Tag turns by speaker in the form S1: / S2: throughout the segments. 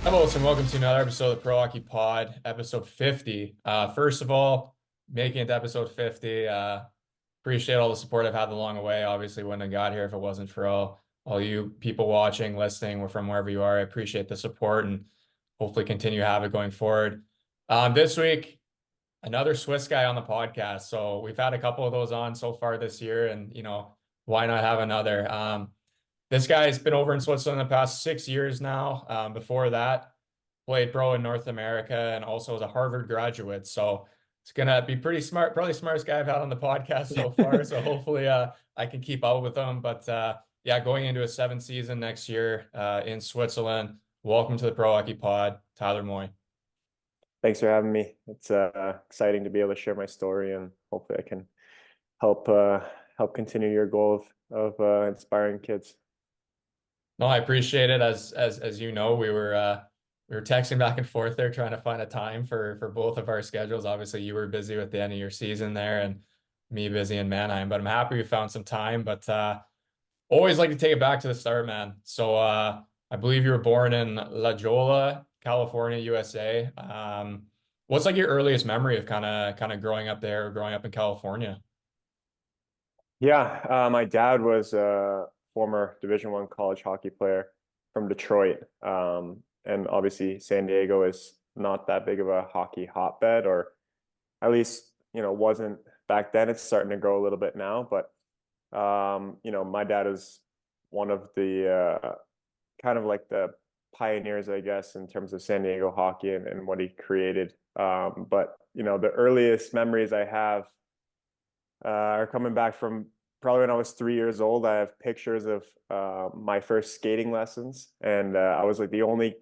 S1: Hello, and welcome to another episode of the Pro Hockey Pod, episode 50. First of all, making it to episode 50, appreciate all the support I've had along the way. Obviously, wouldn't have got here if it wasn't for all you people watching, listening, or from wherever you are. I appreciate the support and hopefully continue to have it going forward. This week, another Swiss guy on the podcast. So we've had a couple of those on so far this year, and why not have another? This guy's been over in Switzerland the past 6 years now. Before that, played pro in North America and also was a Harvard graduate. So it's gonna be pretty smart, probably the smartest guy I've had on the podcast so far. So hopefully I can keep up with him. But yeah, going into a seventh season next year in Switzerland. Welcome to the Pro Hockey Pod, Tyler Moy.
S2: Thanks for having me. It's exciting to be able to share my story, and hopefully I can help help continue your goal of inspiring kids.
S1: No, I appreciate it. As you know, we were texting back and forth there trying to find a time for both of our schedules. Obviously, you were busy with the end of your season there and me busy in Mannheim, but I'm happy we found some time. But always like to take it back to the start, man. So I believe you were born in La Jolla, California, USA. What's like your earliest memory of kind of growing up there, growing up in California?
S2: Yeah, my dad was a former Division I college hockey player from Detroit, and obviously San Diego is not that big of a hockey hotbed, or at least wasn't back then. It's starting to grow a little bit now, but my dad is one of the kind of like the pioneers, I guess, in terms of San Diego hockey and what he created. But the earliest memories I have are coming back from probably when I was 3 years old. I have pictures of my first skating lessons, and I was like the only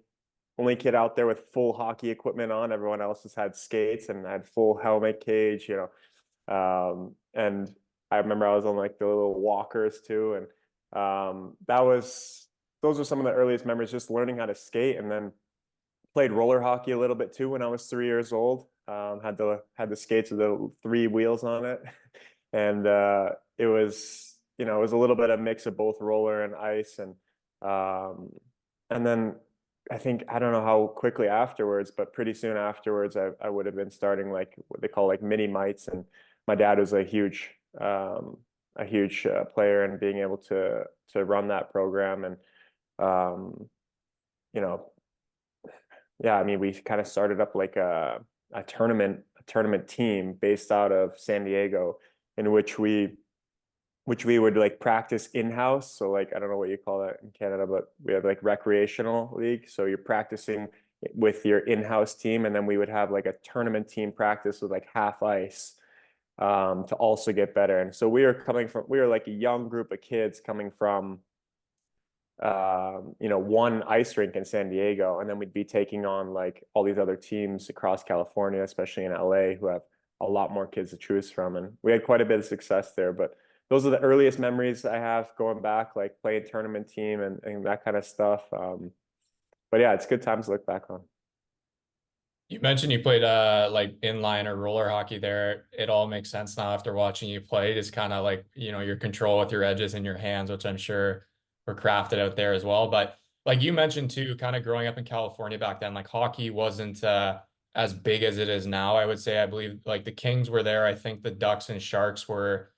S2: kid out there with full hockey equipment on. Everyone else has had skates and had full helmet cage, and I remember I was on like the little walkers too, and that was those were some of the earliest memories, just learning how to skate, and then played roller hockey a little bit too when I was 3 years old. Had the skates with the three wheels on it, and it was a little bit of mix of both roller and ice, and then I don't know how quickly afterwards, but pretty soon afterwards, I would have been starting like what they call like mini mites, and my dad was a huge player and being able to run that program, and um, you know yeah, I mean, we kind of started up like a tournament team based out of San Diego, in which we would like practice in-house. So like I don't know what you call that in Canada, but we had like recreational league. So you're practicing with your in-house team, and then we would have like a tournament team practice with like half ice, to also get better. And so we were like a young group of kids coming from one ice rink in San Diego, and then we'd be taking on like all these other teams across California, especially in LA, who have a lot more kids to choose from. And we had quite a bit of success there. But those are the earliest memories I have going back, like playing tournament team and that kind of stuff. But yeah, it's good times to look back on.
S1: You mentioned you played like inline or roller hockey there. It all makes sense now after watching you play. Just kind of like, your control with your edges in your hands, which I'm sure were crafted out there as well. But like you mentioned too, kind of growing up in California back then, like hockey wasn't as big as it is now, I would say. I believe like the Kings were there. I think the Ducks and Sharks were,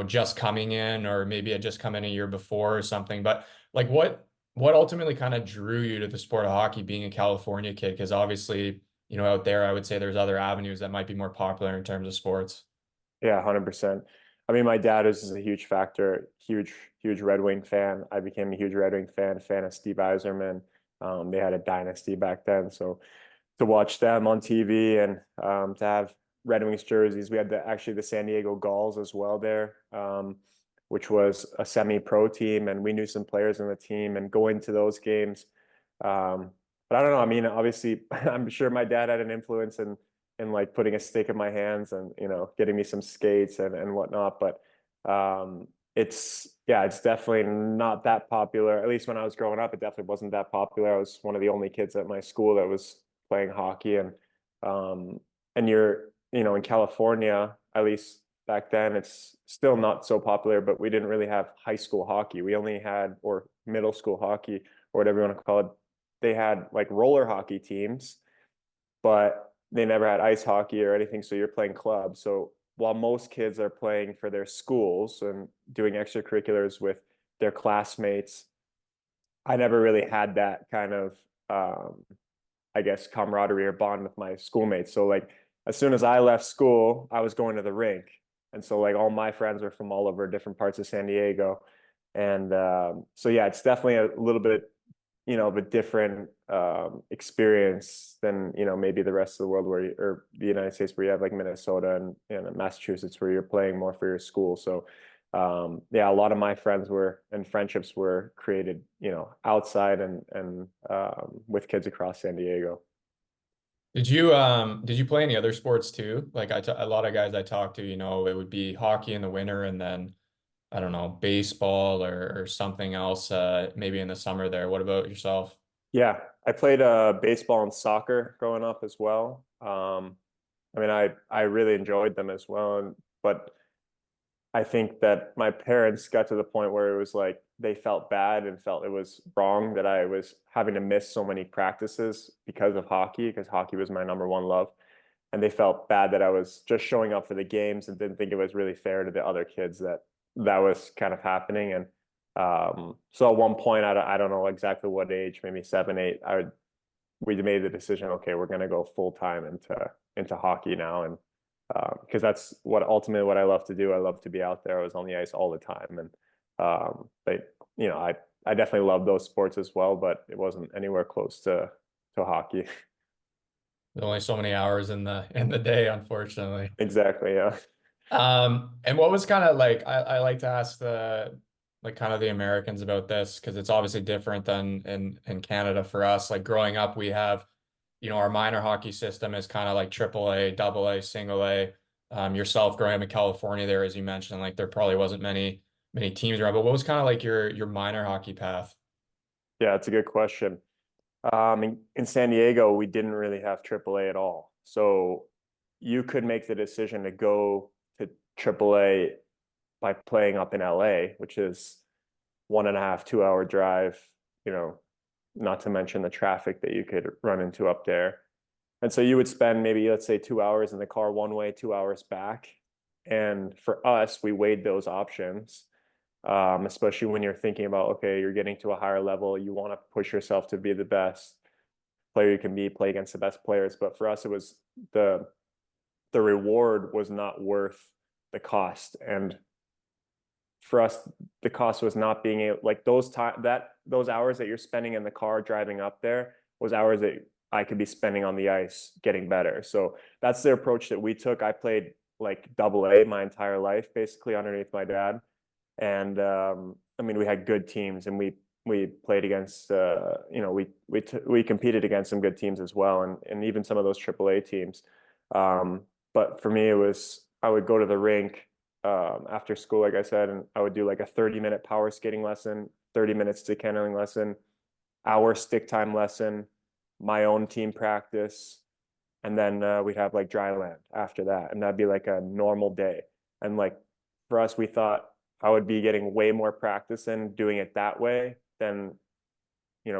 S1: just coming in, or maybe had just come in a year before or something. But like what ultimately kind of drew you to the sport of hockey being a California kid? Because obviously out there, I would say there's other avenues that might be more popular in terms of sports.
S2: Yeah, 100%. I mean, my dad is a huge factor, huge, huge Red Wing fan. I became a huge Red Wing fan of Steve Yzerman. They had a dynasty back then. So to watch them on TV, and to have Red Wings jerseys, we had actually the San Diego Gulls as well there, which was a semi-pro team, and we knew some players in the team, and going to those games. Um, but I don't know. I mean, obviously, I'm sure my dad had an influence in like putting a stick in my hands and getting me some skates and whatnot. But it's definitely not that popular. At least when I was growing up, it definitely wasn't that popular. I was one of the only kids at my school that was playing hockey, um and in California, at least back then, it's still not so popular, but we didn't really have high school hockey. We only had, or middle school hockey, or whatever you want to call it. they had like roller hockey teams, but they never had ice hockey or anything. So you're playing club. So while most kids are playing for their schools and doing extracurriculars with their classmates, I never really had that kind of, I guess, camaraderie or bond with my schoolmates. So like as soon as I left school, I was going to the rink. And so like all my friends are from all over different parts of San Diego. And so yeah, it's definitely a little bit, of a different experience than, maybe the rest of the world or the United States where you have like Minnesota and Massachusetts where you're playing more for your school. So yeah, a lot of my friends were and friendships were created, outside and with kids across San Diego.
S1: Did you play any other sports too? Like a lot of guys I talk to, it would be hockey in the winter and then I don't know, baseball or something else maybe in the summer there. What about yourself?
S2: Yeah, I played baseball and soccer growing up as well. I mean, I really enjoyed them as well, but I think that my parents got to the point where it was like they felt bad and felt it was wrong that I was having to miss so many practices because of hockey, because hockey was my number one love. And they felt bad that I was just showing up for the games and didn't think it was really fair to the other kids that that was kind of happening. And so at one point, I don't know exactly what age, maybe 7, 8, we made the decision, okay, we're going to go full time into hockey now. And because that's what ultimately what I love to do. I love to be out there. I was on the ice all the time. And but I definitely love those sports as well, but it wasn't anywhere close to hockey.
S1: There's only so many hours in the day, unfortunately.
S2: Exactly. Yeah.
S1: And what was kind of like I like to ask the like kind of the Americans about this because it's obviously different than in Canada for us. Like growing up, we have, our minor hockey system is kind of like triple A, double A, single A. Yourself growing up in California there, as you mentioned, like there probably wasn't many teams around. But what was kind of like your minor hockey path?
S2: Yeah, it's a good question. In San Diego, we didn't really have AAA at all. So you could make the decision to go to AAA by playing up in LA, which is 1.5, 2 hour drive, you know, not to mention the traffic that you could run into up there. And so you would spend maybe, let's say, 2 hours in the car one way, 2 hours back. And for us, we weighed those options, especially when you're thinking about, okay, you're getting to a higher level, you want to push yourself to be the best player you can be, play against the best players. But for us, it was the reward was not worth the cost. And for us, the cost was not being able, like those hours that you're spending in the car driving up there was hours that I could be spending on the ice getting better. So that's the approach that we took. I played like double A my entire life, basically underneath my dad. And I mean, we had good teams, and we played against we competed against some good teams as well, and even some of those AAA teams. But for me, it was I would go to the rink after school, like I said, and I would do like a 30-minute power skating lesson, 30 minutes stick handling lesson, hour stick time lesson, my own team practice, and then we'd have like dry land after that, and that'd be like a normal day. And like for us, we thought I would be getting way more practice in doing it that way than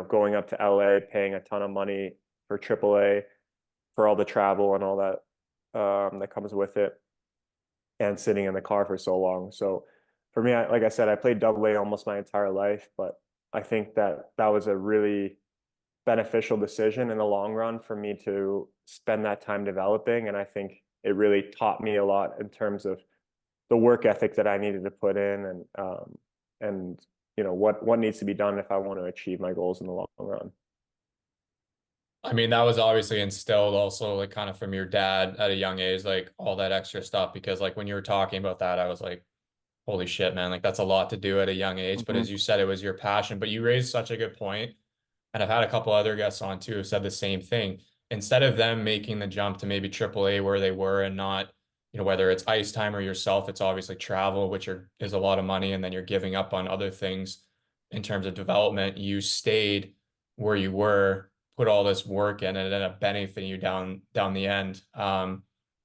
S2: going up to LA, paying a ton of money for AAA, for all the travel and all that that comes with it, and sitting in the car for so long. So for me, like I said, I played double A almost my entire life, but I think that that was a really beneficial decision in the long run for me to spend that time developing. And I think it really taught me a lot in terms of the work ethic that I needed to put in and what needs to be done if I want to achieve my goals in the long run.
S1: I mean, that was obviously instilled also like kind of from your dad at a young age, like all that extra stuff. Because like when you were talking about that, I was like, holy shit, man, like that's a lot to do at a young age. But as
S2: Mhm.
S1: you said, it was your passion. But you raised such a good point. And I've had a couple other guests on too who said the same thing. Instead of them making the jump to maybe AAA where they were and not, whether it's ice time or yourself, it's obviously travel, which is a lot of money, and then you're giving up on other things in terms of development. You stayed where you were, put all this work in, and it ended up benefiting you down the end.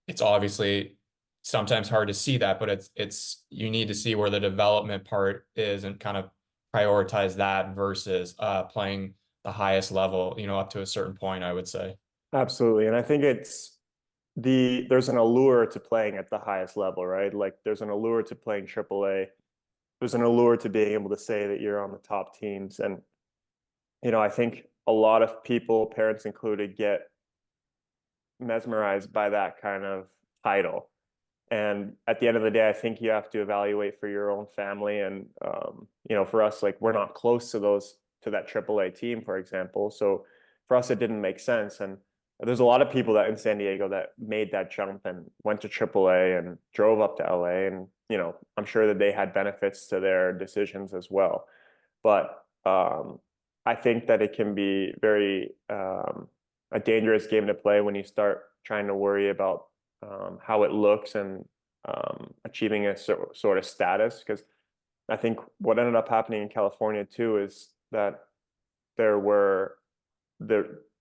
S1: It's obviously sometimes hard to see that, but it's you need to see where the development part is and kind of prioritize that versus playing the highest level, up to a certain point, I would say.
S2: Absolutely. And I think there's an allure to playing at the highest level, right? Like there's an allure to playing AAA. There's an allure to being able to say that you're on the top teams. And, I think a lot of people, parents included, get mesmerized by that kind of title. And at the end of the day, I think you have to evaluate for your own family. And, for us, like we're not close to that AAA team, for example. So for us, it didn't make sense. And there's a lot of people that in San Diego that made that jump and went to AAA and drove up to LA. And, I'm sure that they had benefits to their decisions as well. But I think that it can be very a dangerous game to play when you start trying to worry about how it looks and achieving a sort of status. Because I think what ended up happening in California too is that there were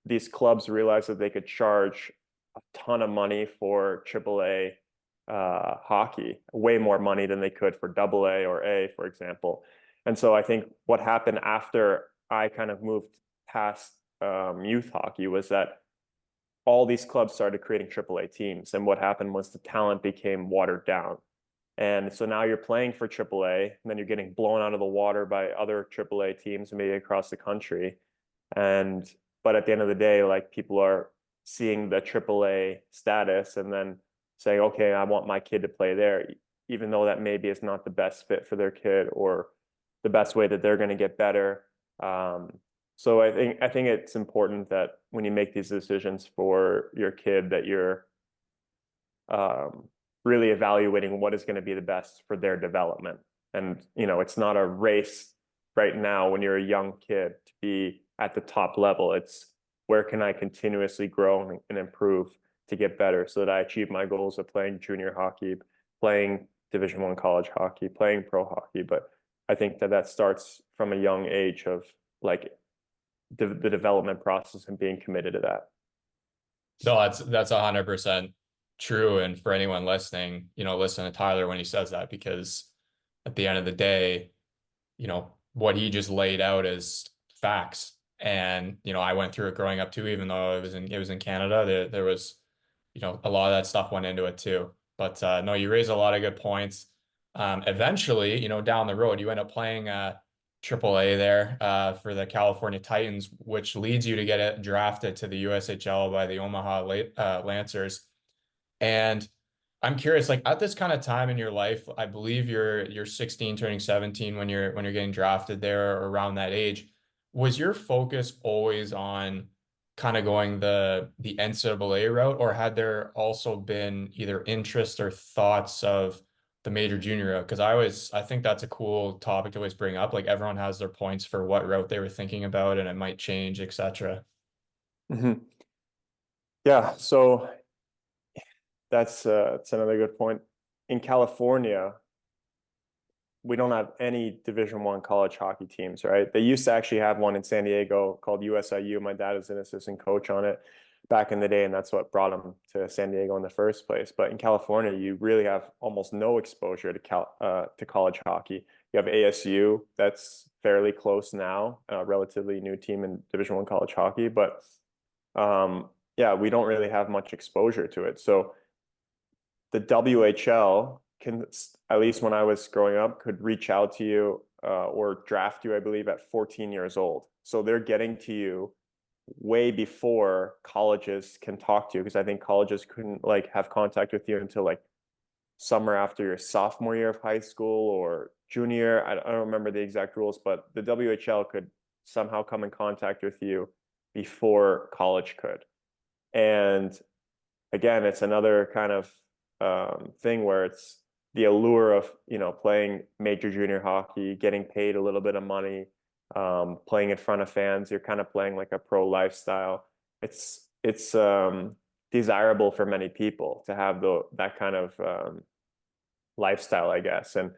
S2: these clubs realized that they could charge a ton of money for AAA hockey, way more money than they could for AA or A, for example. And so I think what happened after I kind of moved past youth hockey was that all these clubs started creating AAA teams. And what happened was the talent became watered down. And so now you're playing for AAA, and then you're getting blown out of the water by other AAA teams, maybe across the country. And but at the end of the day, like people are seeing the AAA status and then saying, okay, I want my kid to play there, even though that maybe is not the best fit for their kid or the best way that they're going to get better. So I think it's important that when you make these decisions for your kid, that you're really evaluating what is going to be the best for their development. And it's not a race right now when you're a young kid to be at the top level. It's where can I continuously grow and improve to get better so that I achieve my goals of playing junior hockey, playing Division I college hockey, playing pro hockey. But I think that starts from a young age of like the development process and being committed to that.
S1: No, that's 100% true. And for anyone listening, listen to Tyler when he says that, because at the end of the day, what he just laid out is facts. And, I went through it growing up too, even though it was in Canada. There was, a lot of that stuff went into it too. But no, you raise a lot of good points. Eventually, down the road, you end up playing AAA there for the California Titans, which leads you to get it drafted to the USHL by the Omaha Lancers. And I'm curious, like at this kind of time in your life, I believe you're 16, turning 17 when you're getting drafted there or around that age. Was your focus always on kind of going the NCAA route, or had there also been either interest or thoughts of the major junior route? Because I think that's a cool topic to always bring up. Like everyone has their points for what route they were thinking about, and it might change, etc.
S2: Mhm. Yeah, so that's another good point. In California, we don't have any Division I college hockey teams, right? They used to actually have one in San Diego called USIU. My dad is an assistant coach on it back in the day, and that's what brought him to San Diego in the first place. But in California, you really have almost no exposure to college hockey. You have ASU, that's fairly close now, a relatively new team in Division I college hockey, but yeah, we don't really have much exposure to it. So the WHL can, at least when I was growing up, could reach out to you or draft you, I believe, at 14 years old. So they're getting to you way before colleges can talk to you, because I think colleges couldn't like have contact with you until like summer after your sophomore year of high school or junior. I don't remember the exact rules, but the WHL could somehow come in contact with you before college could. And again, it's another kind of thing where it's the allure of playing major junior hockey, getting paid a little bit of money, playing in front of fans. You're kind of playing like a pro lifestyle. It's desirable for many people to have that kind of lifestyle, I guess. And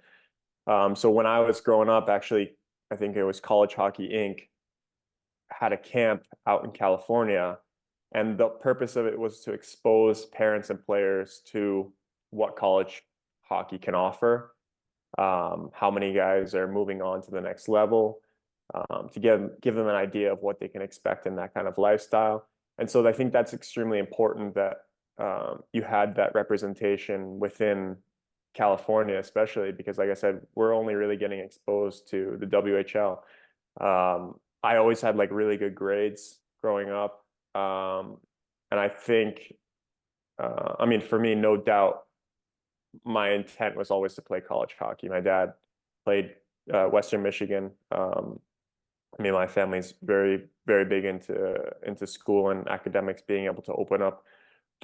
S2: so when I was growing up, actually, I think it was College Hockey Inc. had a camp out in California, and the purpose of it was to expose parents and players to what college hockey can offer, how many guys are moving on to the next level, to give them an idea of what they can expect in that kind of lifestyle. And so I think that's extremely important that you had that representation within California, especially because, like I said, we're only really getting exposed to the WHL. I always had like really good grades growing up. And I think, I mean, for me, no doubt, my intent was always to play college hockey. My dad played Western Michigan. I mean, my family's very, very big into school and academics being able to open up,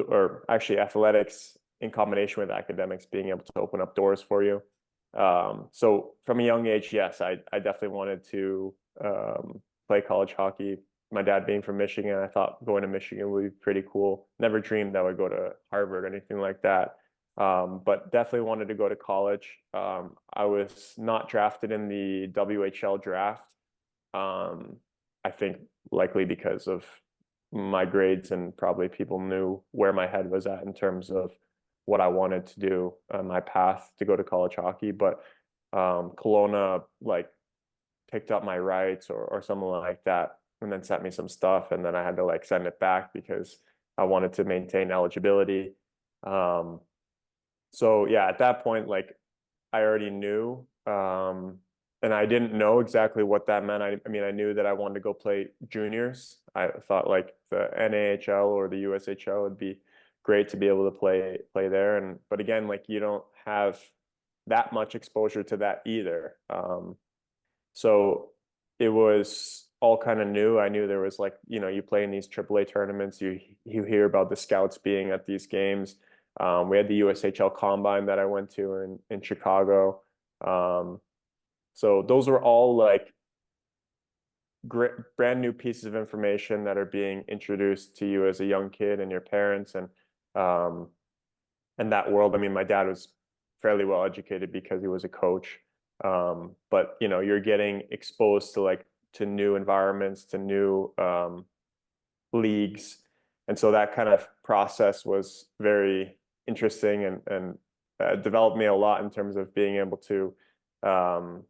S2: or actually athletics in combination with academics being able to open up doors for you. So from a young age, yes, I definitely wanted to play college hockey. My dad being from Michigan, I thought going to Michigan would be pretty cool. Never dreamed I would go to Harvard or anything like that. But definitely wanted to go to college. I was not drafted in the WHL draft. I think likely because of my grades and probably people knew where my head was at in terms of what I wanted to do, my path to go to college hockey. But Kelowna like picked up my rights or something like that and then sent me some stuff and then I had to like send it back because I wanted to maintain eligibility. Um, so yeah, at that point, like I already knew. And I didn't know exactly what that meant. I mean, I knew that I wanted to go play juniors. I thought like the NAHL or the USHL would be great to be able to play there. And but again, like you don't have that much exposure to that either. So it was all kind of new. I knew there was like, you play in these AAA tournaments, you hear about the scouts being at these games. We had the USHL Combine that I went to in Chicago. So those were all like great, brand new pieces of information that are being introduced to you as a young kid and your parents um, and that world. I mean, my dad was fairly well educated because he was a coach. But you're getting exposed to like to new environments, to new leagues. And so that kind of process was very interesting and developed me a lot in terms of being able to um,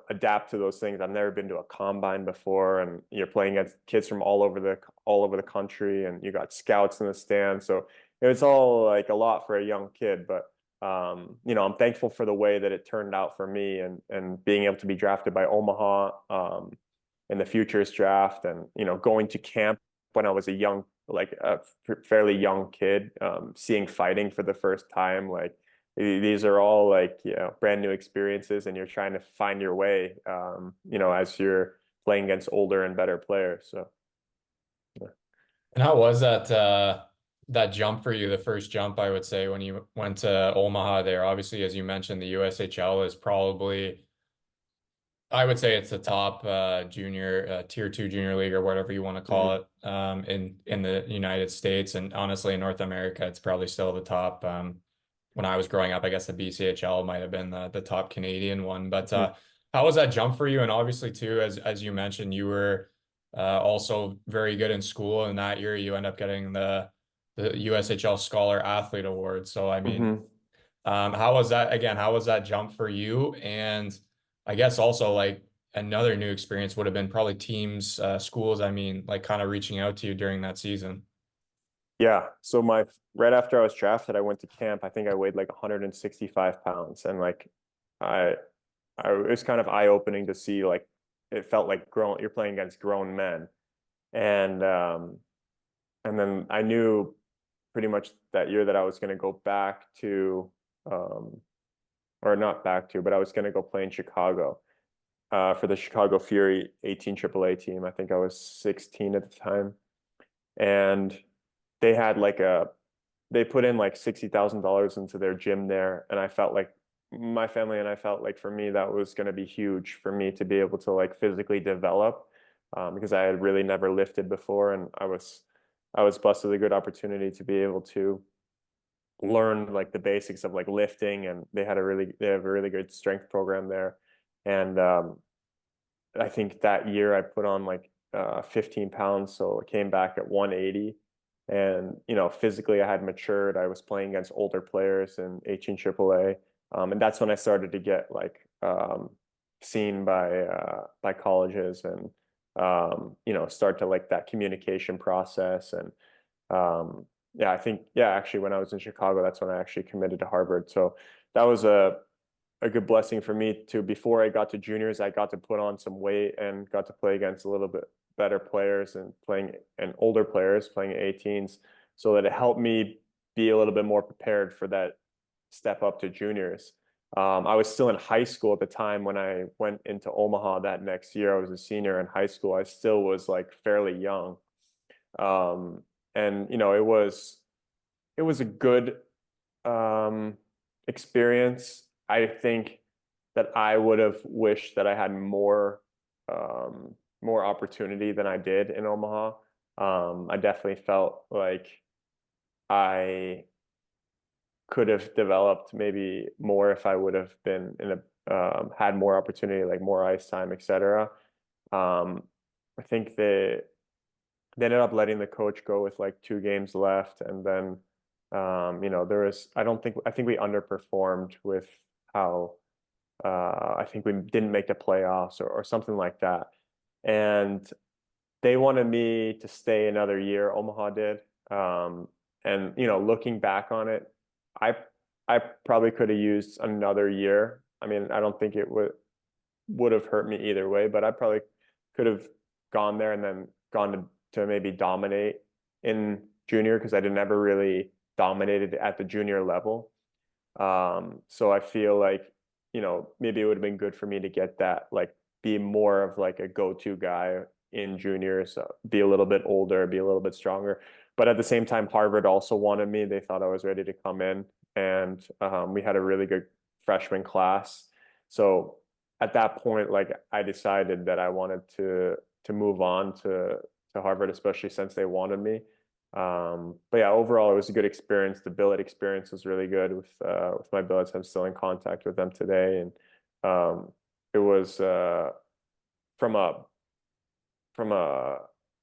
S2: adapt to those things. I've never been to a combine before, and you're playing against kids from all over the country, and you got scouts in the stand. So it was all like a lot for a young kid, but I'm thankful for the way that it turned out for me and being able to be drafted by Omaha in the futures draft and going to camp when I was like a fairly young kid, seeing fighting for the first time, like these are all like brand new experiences and you're trying to find your way as you're playing against older and better players. So yeah.
S1: And how was that jump for you, the first jump, I would say, when you went to Omaha there? Obviously, as you mentioned, the USHL is probably, I would say it's the top junior tier two junior league or whatever you want to call
S2: Mhm.
S1: it in the United States, and honestly in North America it's probably still the top. When I was growing up, I guess the BCHL might have been the top Canadian one. But
S2: Mhm.
S1: how was that jump for you? And obviously too, as you mentioned, you were also very good in school, and that year you end up getting the USHL Scholar Athlete Award. So I mean,
S2: Mhm.
S1: how was that again? How was that jump for you? And I guess also like another new experience would have been probably teams, schools, I mean, like kind of reaching out to you during that season.
S2: Yeah. So my right after I was drafted, I went to camp. I think I weighed like 165 pounds, and like I, it was kind of eye-opening to see like it felt like you're playing against grown men, and um, and then I knew pretty much that year that I was going to go back to, um, or not back to, but I was going to go play in Chicago for the Chicago Fury 18 AAA team. I think I was 16 at the time, and they had like they put in like $60,000 into their gym there, and I felt like my family and I felt like for me that was going to be huge for me to be able to like physically develop because I had really never lifted before, and I was blessed with a good opportunity to be able to learn like the basics of like lifting, and they have a really good strength program there, and I think that year I put on like 15 pounds, so I came back at 180. And physically I had matured. I was playing against older players in 18 AAA, and that's when I started to get like seen by colleges, and start to like that communication process. And yeah, I think, yeah, actually when I was in Chicago, that's when I actually committed to Harvard. So that was a good blessing for me too. Before I got to juniors, I got to put on some weight and got to play against a little bit better players and older players playing 18s, so that it helped me be a little bit more prepared for that step up to juniors. I was still in high school at the time when I went into Omaha that next year. I was a senior in high school. I still was like fairly young. Um, and it was a good um, experience. I think that I would have wished that I had more opportunity than I did in Omaha. I definitely felt like I could have developed maybe more if I would have been in a had more opportunity, like more ice time, etc. I think they ended up letting the coach go with like 2 games left, and then there was I think we underperformed with how I think we didn't make the playoffs or something like that. And they wanted me to stay another year, Omaha did. And looking back on it, I I probably could have used another year. I mean, I don't think it would have hurt me either way, but I probably could have gone there and then gone to maybe dominate in junior, because I didn't ever really dominated at the junior level. So I feel like, maybe it would have been good for me to get that, like be more of like a go-to guy in juniors, be a little bit older, be a little bit stronger. But at the same time, Harvard also wanted me. They thought I was ready to come in, and we had a really good freshman class. So at that point, like I decided that I wanted to move on to Harvard, especially since they wanted me. But yeah, overall, it was a good experience. The billet experience was really good with my billets. I'm still in contact with them today, and it was from a from a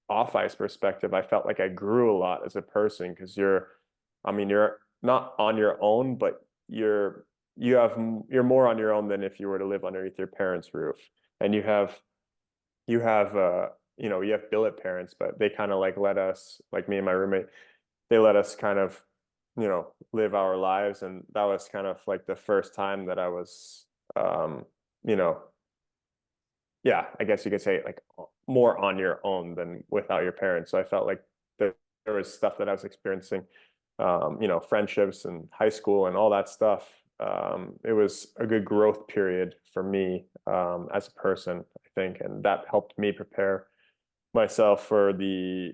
S2: off ice perspective. I felt like I grew a lot as a person, because I mean, you're not on your own, but you're more on your own than if you were to live underneath your parents' roof, and you have billet parents, but they kind of like let us, like me and my roommate, they let us kind of, live our lives. And that was kind of like the first time that I was, you know, yeah, I guess you could say like more on your own than without your parents. So I felt like there was stuff that I was experiencing, friendships and high school and all that stuff. It was a good growth period for me, as a person, I think, and that helped me prepare myself for the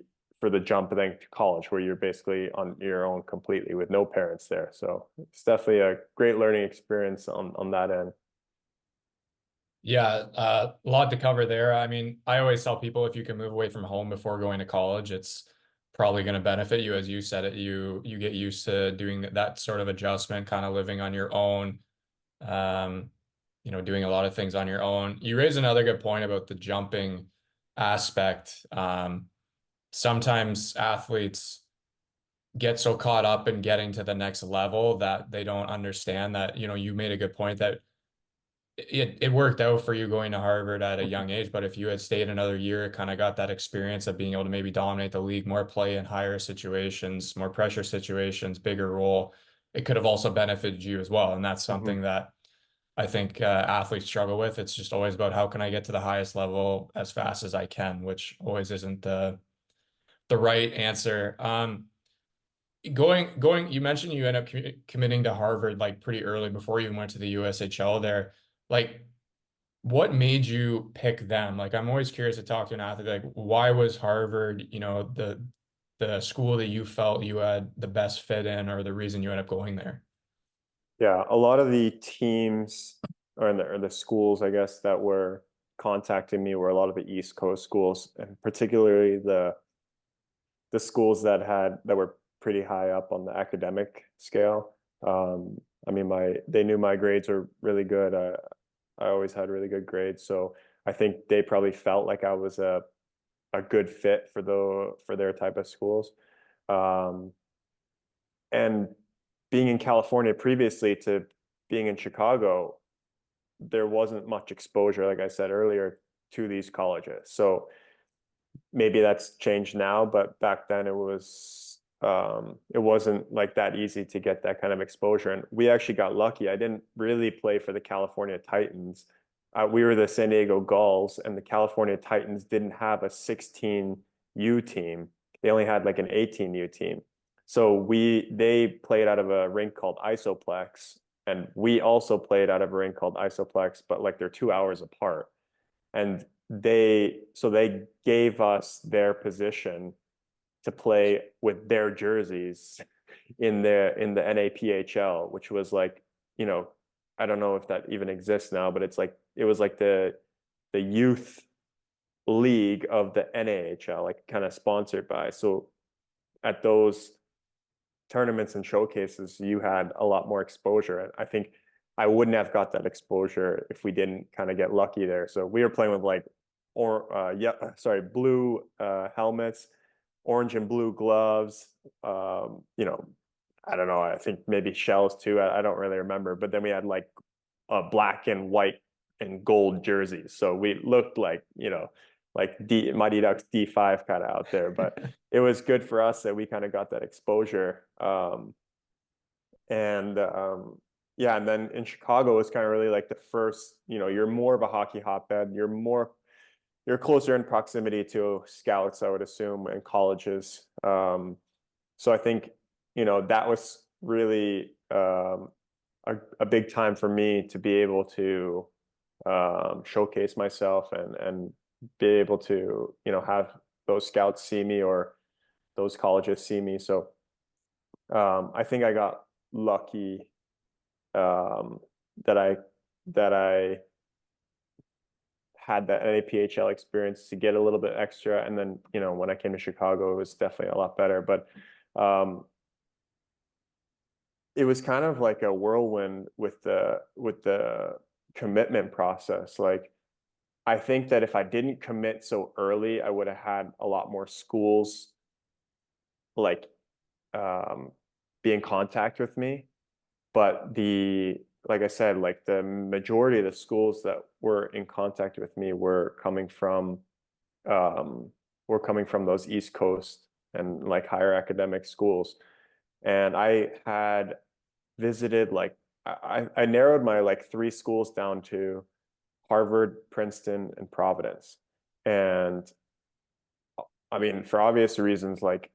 S2: jump then to college, where you're basically on your own completely with no parents there. So it's definitely a great learning experience on that end.
S1: Yeah, a lot to cover there. I mean, I always tell people if you can move away from home before going to college, it's probably going to benefit you. As you said it, you get used to doing that sort of adjustment, kind of living on your own, um, doing a lot of things on your own. You raise another good point about the jumping aspect. Sometimes athletes get so caught up in getting to the next level that they don't understand that, you made a good point that it worked out for you going to Harvard at a young age, but if you had stayed another year, kind of got that experience of being able to maybe dominate the league, more play in higher situations, more pressure situations, bigger role, it could have also benefited you as well. And that's
S2: Mhm.
S1: something that I think athletes struggle with. It's just always about how can I get to the highest level as fast as I can, which always isn't the right answer. You mentioned you end up committing to Harvard like pretty early before you even went to the USHL there. Like, what made you pick them? Like, I'm always curious to talk to an athlete, like, why was Harvard, the school that you felt you had the best fit in, or the reason you end up going there?
S2: Yeah, a lot of the teams or the schools, I guess, that were contacting me were a lot of the East Coast schools, and particularly the schools that were pretty high up on the academic scale. I mean, they knew my grades were really good. I always had really good grades, so I think they probably felt like I was a good fit for their type of schools. Um, and being in California previously to being in Chicago, there wasn't much exposure, like I said earlier, to these colleges. So maybe that's changed now, but back then it wasn't like that easy to get that kind of exposure. And we actually got lucky. I didn't really play for the California Titans. We were the San Diego Gulls, and the California Titans didn't have a 16U team. They only had like an 18U team. So they played out of a rink called Isoplex, and we also played out of a rink called Isoplex, but like they're 2 hours apart. And they gave us their position to play with their jerseys in the NAPHL, which was like, you know, I don't know if that even exists now, but it was like the youth league of the NAHL, like kind of sponsored by. So at those tournaments and showcases, you had a lot more exposure. And I think I wouldn't have got that exposure if we didn't kind of get lucky there. So we were playing with like blue helmets, orange and blue gloves. You know, I don't know. I think maybe shells too. I don't really remember. But then we had like black and white and gold jerseys. So we looked like, you know, like Mighty Ducks D5 kind of out there. But it was good for us that we kind of got that exposure. And yeah, and then in Chicago was kind of really like the first, you know, you're more of a hockey hotbed. You're closer in proximity to scouts, I would assume, and colleges. So I think, you know, that was really a big time for me to be able to showcase myself and be able to, you know, have those scouts see me or those colleges see me. So I think I got lucky um, that I had that NAPHL experience to get a little bit extra. And then, you know, when I came to Chicago, it was definitely a lot better. But it was kind of like a whirlwind with the commitment process. Like I think that if I didn't commit so early, I would have had a lot more schools like um, be in contact with me. But like I said, like the majority of the schools that were in contact with me um, were coming from those East Coast and like higher academic schools. And I had visited like I narrowed my like three schools down to Harvard, Princeton, and Providence. And I mean, for obvious reasons, like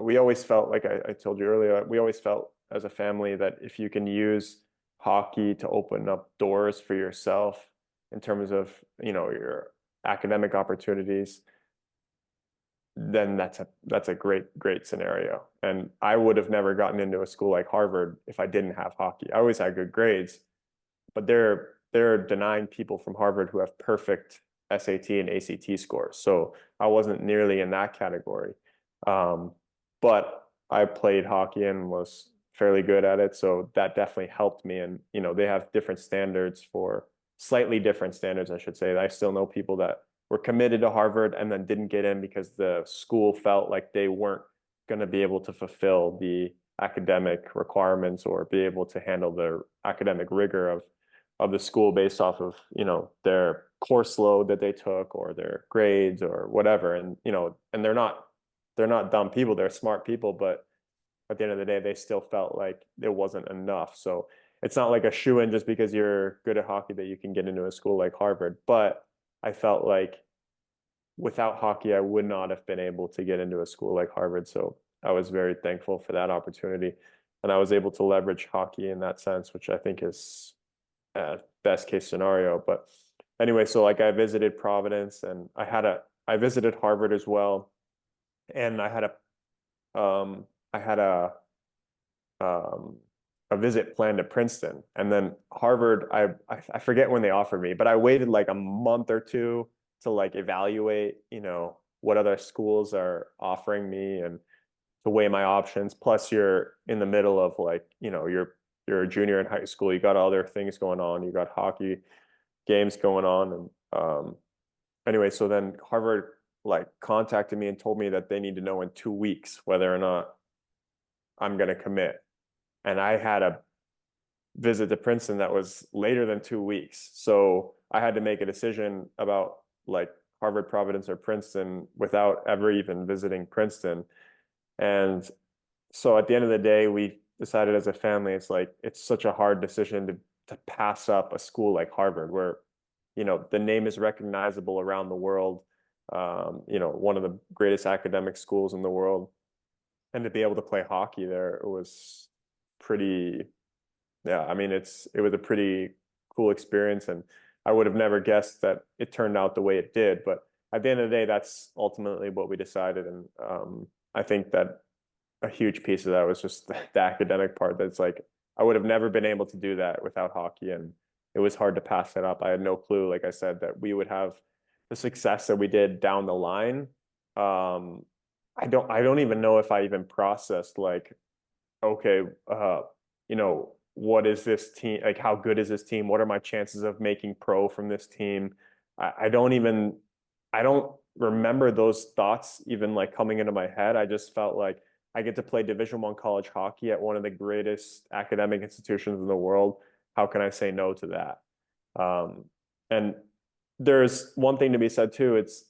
S2: we always felt like I told you earlier, we always felt as a family that if you can use hockey to open up doors for yourself in terms of, you know, your academic opportunities, then that's a great scenario. And I would have never gotten into a school like Harvard if I didn't have hockey. I always had good grades, but they're denying people from Harvard who have perfect SAT and ACT scores. So I wasn't nearly in that category. Um, but I played hockey and was fairly good at it. So that definitely helped me. And, you know, they have different standards for slightly different standards, I should say. I still know people that were committed to Harvard and then didn't get in because the school felt like they weren't going to be able to fulfill the academic requirements or be able to handle the academic rigor of the school based off of, you know, their course load that they took or their grades or whatever. And, you know, and they're not dumb people, they're smart people, but at the end of the day, they still felt like it wasn't enough. So it's not like a shoe-in just because you're good at hockey that you can get into a school like Harvard. But I felt like without hockey, I would not have been able to get into a school like Harvard. So I was very thankful for that opportunity. And I was able to leverage hockey in that sense, which I think is best case scenario. But anyway, so like I visited Providence and I visited Harvard as well. And I had um, a visit planned to Princeton, and then Harvard. I forget when they offered me, but I waited like a month or two to like evaluate, you know, what other schools are offering me and to weigh my options. Plus, you're in the middle of like, you know, you're a junior in high school. You got other things going on. You got hockey games going on, and anyway, so then Harvard like contacted me and told me that they need to know in 2 weeks whether or not I'm going to commit. And I had a visit to Princeton that was later than 2 weeks. So I had to make a decision about like Harvard, Providence, or Princeton without ever even visiting Princeton. And so at the end of the day, we decided as a family, it's like it's such a hard decision to pass up a school like Harvard, where the name is recognizable around the world. One of the greatest academic schools in the world, and to be able to play hockey there, it was pretty. Yeah, I mean, it was a pretty cool experience, and I would have never guessed that it turned out the way it did. But at the end of the day, that's ultimately what we decided, and I think that a huge piece of that was just the academic part. That's like I would have never been able to do that without hockey, and it was hard to pass that up. I had no clue, like I said, that we would have the success that we did down the line. Um, I don't even know if I even processed like, okay, what is this team? Like, how good is this team? What are my chances of making pro from this team? I don't even, I don't remember those thoughts even like coming into my head. I just felt like I get to play Division I college hockey at one of the greatest academic institutions in the world. How can I say no to that? And there's one thing to be said too. It's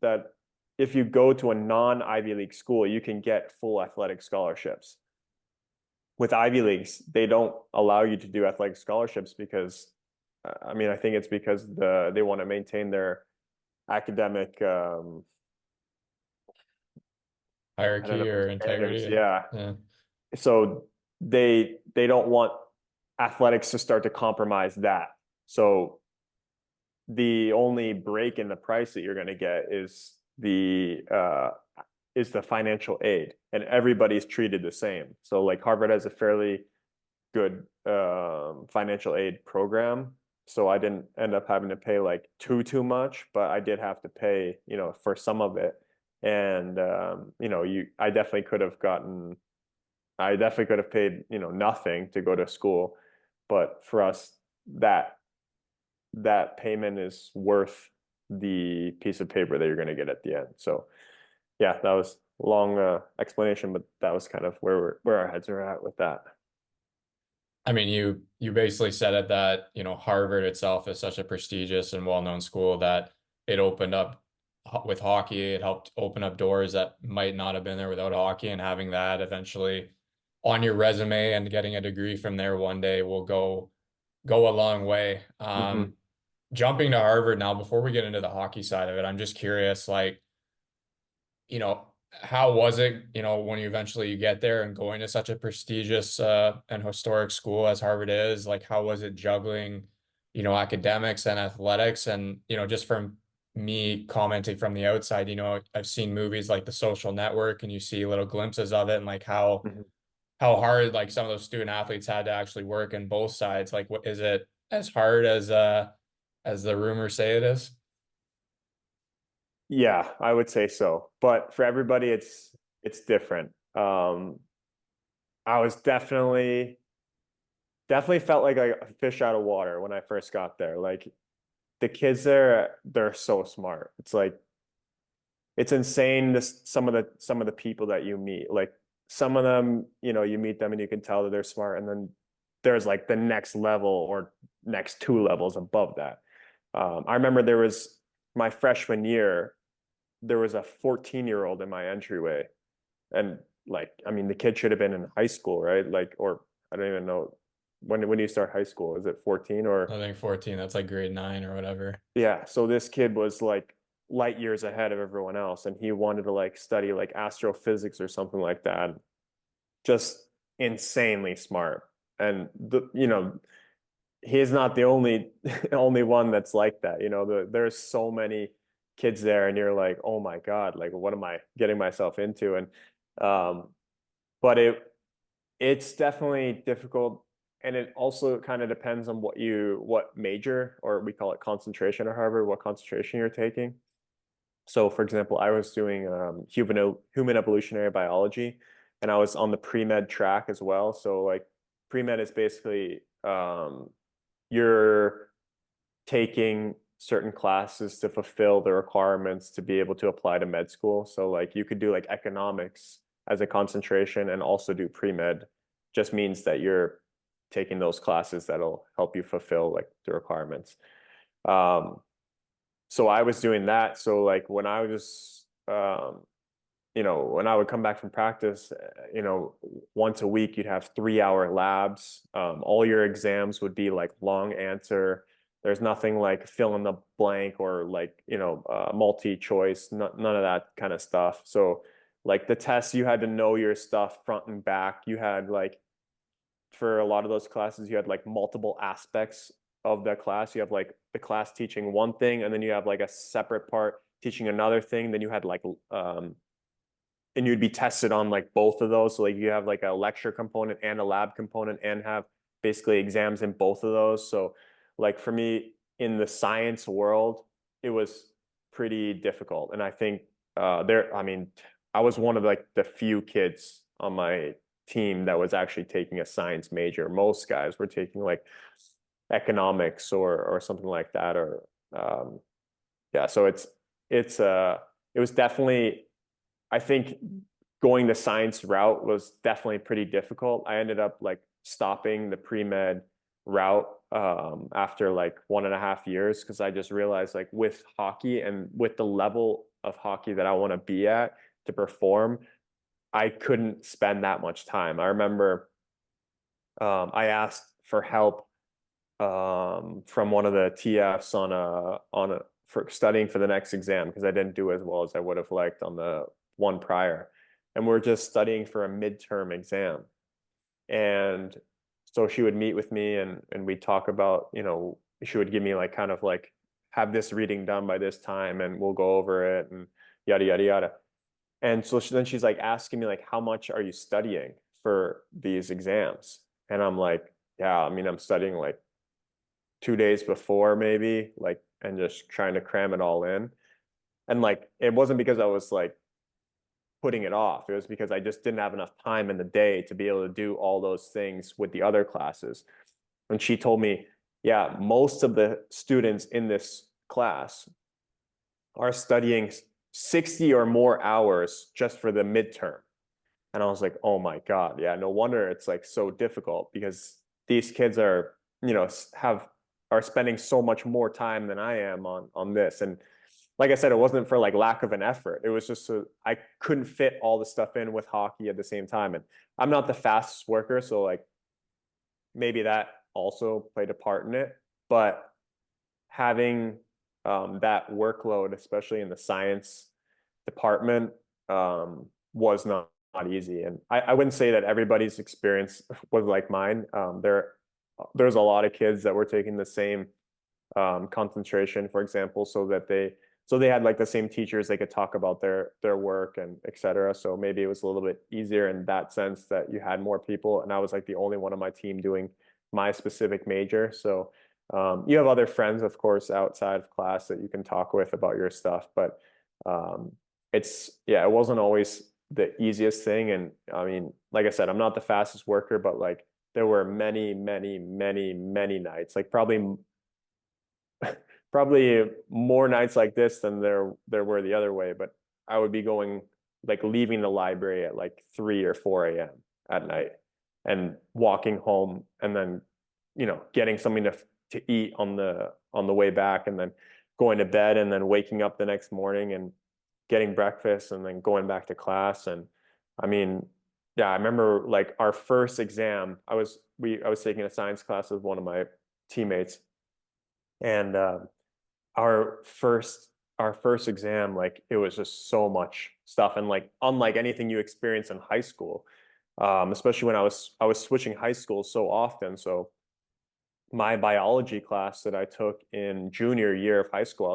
S2: that if you go to a non-Ivy League school, you can get full athletic scholarships. With Ivy Leagues, they don't allow you to do athletic scholarships because, I mean, I think it's because they want to maintain their academic, I don't know,
S1: Hierarchy or
S2: standards.
S1: integrity.
S2: Yeah.
S1: Yeah.
S2: So they don't want athletics to start to compromise that. So the only break in the price that you're going to get is the financial aid, and everybody's treated the same. So like Harvard has a fairly good financial aid program. So I didn't end up having to pay like too much, but I did have to pay, for some of it. And I definitely could have paid, nothing to go to school. But for us, that payment is worth the piece of paper that you're going to get at the end. So yeah, that was a long explanation, but that was kind of where our heads are at with that.
S1: I mean, you basically said it that, Harvard itself is such a prestigious and well-known school that it opened up with hockey. It helped open up doors that might not have been there without hockey, and having that eventually on your resume and getting a degree from there one day will go a long way.
S2: Hmm.
S1: Jumping to Harvard now, before we get into the hockey side of it, I'm just curious, like, you know, how was it, when you get there and going to such a prestigious and historic school as Harvard is, like how was it juggling, academics and athletics? And, just from me commenting from the outside, I've seen movies like The Social Network and you see little glimpses of it, and like
S2: Hmm.
S1: how hard like some of those student athletes had to actually work in both sides. Like what is it as hard as the rumors say it is?
S2: Yeah, I would say so. But for everybody, it's different. I was definitely felt like a fish out of water when I first got there. Like the kids there, they're so smart. It's like it's insane some of the people that you meet. Like some of them, you meet them and you can tell that they're smart, and then there's like the next level or next two levels above that. I remember there was my freshman year, there was a 14-year-old in my entryway, and like I mean the kid should have been in high school, right? Like, or I don't even know when do you start high school? Is it 14
S1: I
S2: or?
S1: think 14, that's like grade 9 or whatever.
S2: Yeah, so this kid was like light years ahead of everyone else, and he wanted to like study like astrophysics or something like that. Just insanely smart. And he is not the only one that's like that. There's so many kids there, and you're like, oh my God, like what am I getting myself into? And um, but it's definitely difficult, and it also kind of depends on what major, or we call it concentration at Harvard, what concentration you're taking. So for example, I was doing human evolutionary biology, and I was on the pre-med track as well. So like pre-med is basically you're taking certain classes to fulfill the requirements to be able to apply to med school. So like you could do like economics as a concentration and also do pre-med. Just means that you're taking those classes that'll help you fulfill like the requirements. Um, so I was doing that. So like when I was, when I would come back from practice, once a week, you'd have 3 hour labs. All your exams would be like long answer. There's nothing like fill in the blank or like, multi-choice, none of that kind of stuff. So like the tests, you had to know your stuff front and back. You had like, for a lot of those classes, you had like multiple aspects of the class. You have like the class teaching one thing, and then you have like a separate part teaching another thing. Then you had like, and you'd be tested on like both of those. So like you have like a lecture component and a lab component and have basically exams in both of those. So like for me in the science world, it was pretty difficult. And I think I was one of like the few kids on my team that was actually taking a science major. Most guys were taking like economics or something like that. Or yeah, so it was definitely, I think going the science route was definitely pretty difficult. I ended up like stopping the pre-med route after like 1.5 years because I just realized like with hockey and with the level of hockey that I want to be at to perform, I couldn't spend that much time. I remember I asked for help from one of the TFs for studying for the next exam because I didn't do as well as I would have liked on the one prior. And we're just studying for a midterm exam. And so she would meet with me and we'd talk about, she would give me like kind of like have this reading done by this time and we'll go over it and yada yada yada. And so then she's like asking me like, how much are you studying for these exams? And I'm like, yeah, I mean, I'm studying like 2 days before maybe, like, and just trying to cram it all in. And like, it wasn't because I was like putting it off. It was because I just didn't have enough time in the day to be able to do all those things with the other classes. And she told me, yeah, most of the students in this class are studying 60 or more hours just for the midterm. And I was like, oh my God, yeah, no wonder it's like so difficult because these kids are, are spending so much more time than I am on this. And like I said, it wasn't for like lack of an effort. It was just so I couldn't fit all the stuff in with hockey at the same time. And I'm not the fastest worker, so like maybe that also played a part in it. But having that workload, especially in the science department, was not easy. And I wouldn't say that everybody's experience was like mine. There's a lot of kids that were taking the same concentration, for example, so they had like the same teachers, they could talk about their work and etc. So maybe it was a little bit easier in that sense that you had more people, and I was like the only one on my team doing my specific major. So you have other friends, of course, outside of class that you can talk with about your stuff, but it wasn't always the easiest thing. And I mean, like I said, I'm not the fastest worker, but like there were many, many, many, many nights, like probably more nights like this than there were the other way. But I would be going like leaving the library at like 3 or 4 a.m. at night and walking home and then getting something to eat on the way back and then going to bed and then waking up the next morning and getting breakfast and then going back to class. And I mean, yeah, I remember like our first exam, I was taking a science class with one of my teammates, and our first exam, like it was just so much stuff and like unlike anything you experience in high school, especially when I was switching high schools so often. So my biology class that I took in junior year of high school, I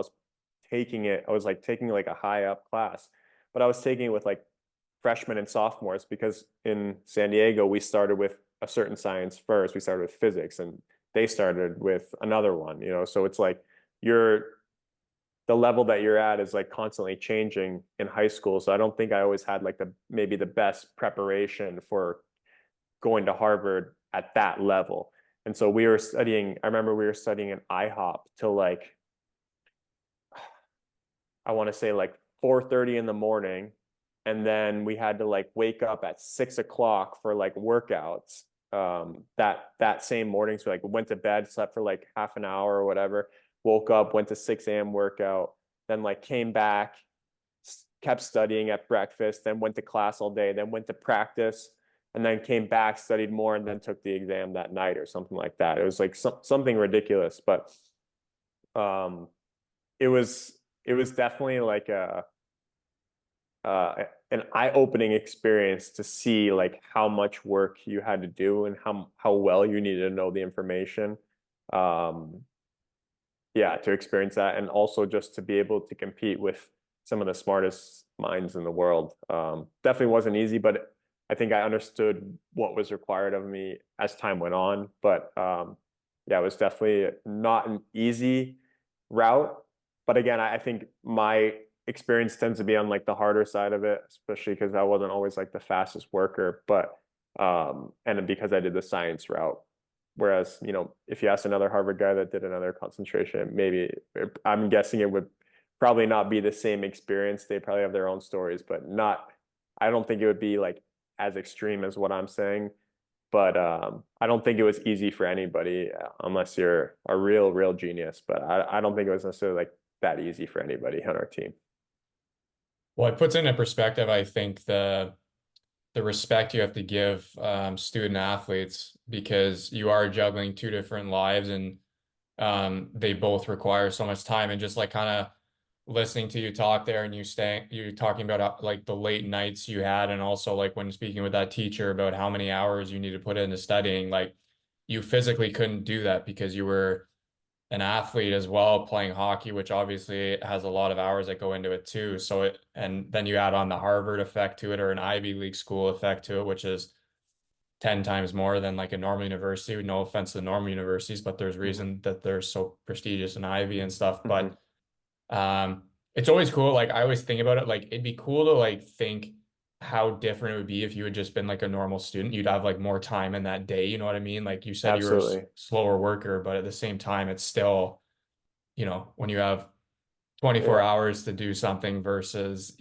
S2: was like taking like a high up class, but I was taking it with like freshmen and sophomores because in San Diego, we started with a certain science first. We started with physics and they started with another one, so it's like you're the level that you're at is like constantly changing in high school. So I don't think I always had like maybe the best preparation for going to Harvard at that level. And so I remember we were studying an IHOP till like, I want to say like 4:30 in the morning. And then we had to like wake up at 6 o'clock for like workouts. that same morning. So like went to bed, slept for like half an hour or whatever, woke up, went to 6 a.m. workout, then like came back, kept studying at breakfast, then went to class all day, then went to practice, and then came back, studied more, and then took the exam that night or something like that. It was like something ridiculous, but um, it was definitely like an eye-opening experience to see like how much work you had to do and how well you needed to know the information. Um, yeah, to experience that and also just to be able to compete with some of the smartest minds in the world. Definitely wasn't easy, but I think I understood what was required of me as time went on. But yeah, it was definitely not an easy route. But again, I think my experience tends to be on like the harder side of it, especially because I wasn't always like the fastest worker, but and because I did the science route. Whereas, you know, if you ask another Harvard guy that did another concentration, maybe I'm guessing it would probably not be the same experience. They probably have their own stories, but not, I don't think it would be like as extreme as what I'm saying. But I don't think it was easy for anybody unless you're a real genius. But I don't think it was necessarily like that easy for anybody on our team.
S1: Well, it puts into perspective, I think, the respect you have to give student athletes because you are juggling two different lives and they both require so much time. And just like kind of listening to you talk there and you talking about like the late nights you had and also like when speaking with that teacher about how many hours you need to put into studying, like you physically couldn't do that because you were an athlete as well playing hockey, which obviously has a lot of hours that go into it too. So and then you add on the Harvard effect to it or an Ivy League school effect to it, which is 10 times more than like a normal university. No offense to the normal universities, but there's
S2: Hmm.
S1: reason that they're so prestigious in Ivy and stuff.
S2: Hmm.
S1: But it's always cool. Like I always think about it, like it'd be cool to like think how different it would be if you had just been like a normal student. You'd have like more time in that day. You know what I mean? Like you said, you were a
S2: Absolutely.
S1: slower worker, but at the same time, it's still, when you have 24
S2: Yeah.
S1: hours to do something versus,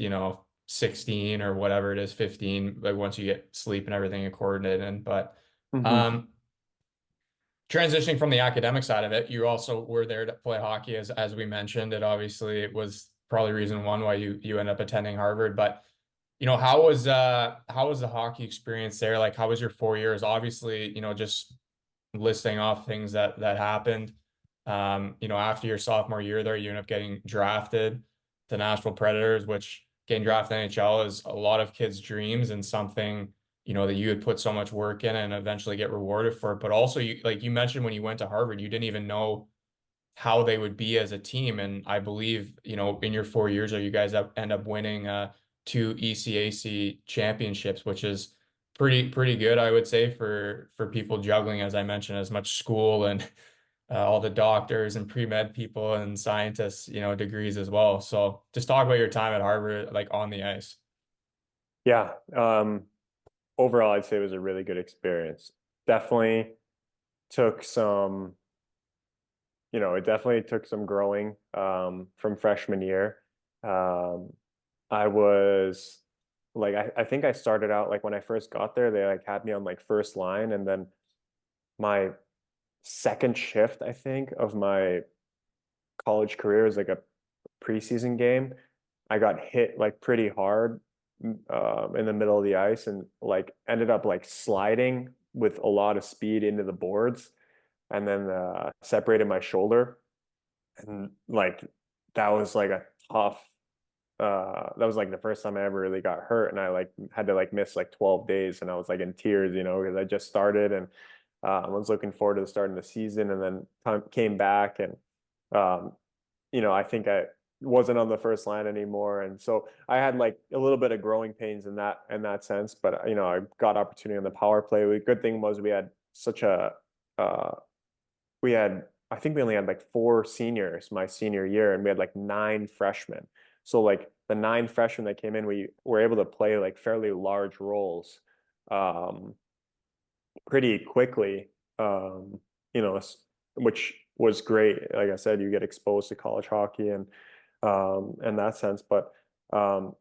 S1: 16 or whatever it is, 15, like once you get sleep and everything and coordinated in. But
S2: Hmm.
S1: um transitioning from the academic side of it, you also were there to play hockey as we mentioned. It obviously it was probably reason one why you end up attending Harvard. But how was the hockey experience there? Like how was your 4 years? Obviously, just listing off things that happened. After your sophomore year there, you end up getting drafted to Nashville Predators, which getting drafted in NHL is a lot of kids' dreams and something, that you had put so much work in and eventually get rewarded for it. But also you like you mentioned when you went to Harvard, you didn't even know how they would be as a team. And I believe, in your 4 years, you guys end up winning two ECAC championships, which is pretty good, I would say, for people juggling, as I mentioned, as much school and all the doctors and pre-med people and scientists, degrees as well. So just talk about your time at Harvard, like on the ice.
S2: Yeah. Overall, I'd say it was a really good experience. Definitely took some, it definitely took some growing from freshman year. Um, I was like, I think I started out like when I first got there, they like had me on like first line, and then my second shift, I think, of my college career was like a preseason game. I got hit like pretty hard in the middle of the ice and like ended up like sliding with a lot of speed into the boards and then separated my shoulder. And like that was like a tough that was like the first time I ever really got hurt and I like had to like miss like 12 days and I was like in tears, because I just started and I was looking forward to the start of the season and then came back and um, I think I wasn't on the first line anymore. And so I had like a little bit of growing pains in that sense, but I got opportunity on the power play. The good thing was we had such a uh I think we only had like four seniors my senior year and we had like nine freshmen. So like the nine freshmen that came in, we were able to play like fairly large roles um pretty quickly. Um, which was great. Like I said, you get exposed to college hockey and in that sense, but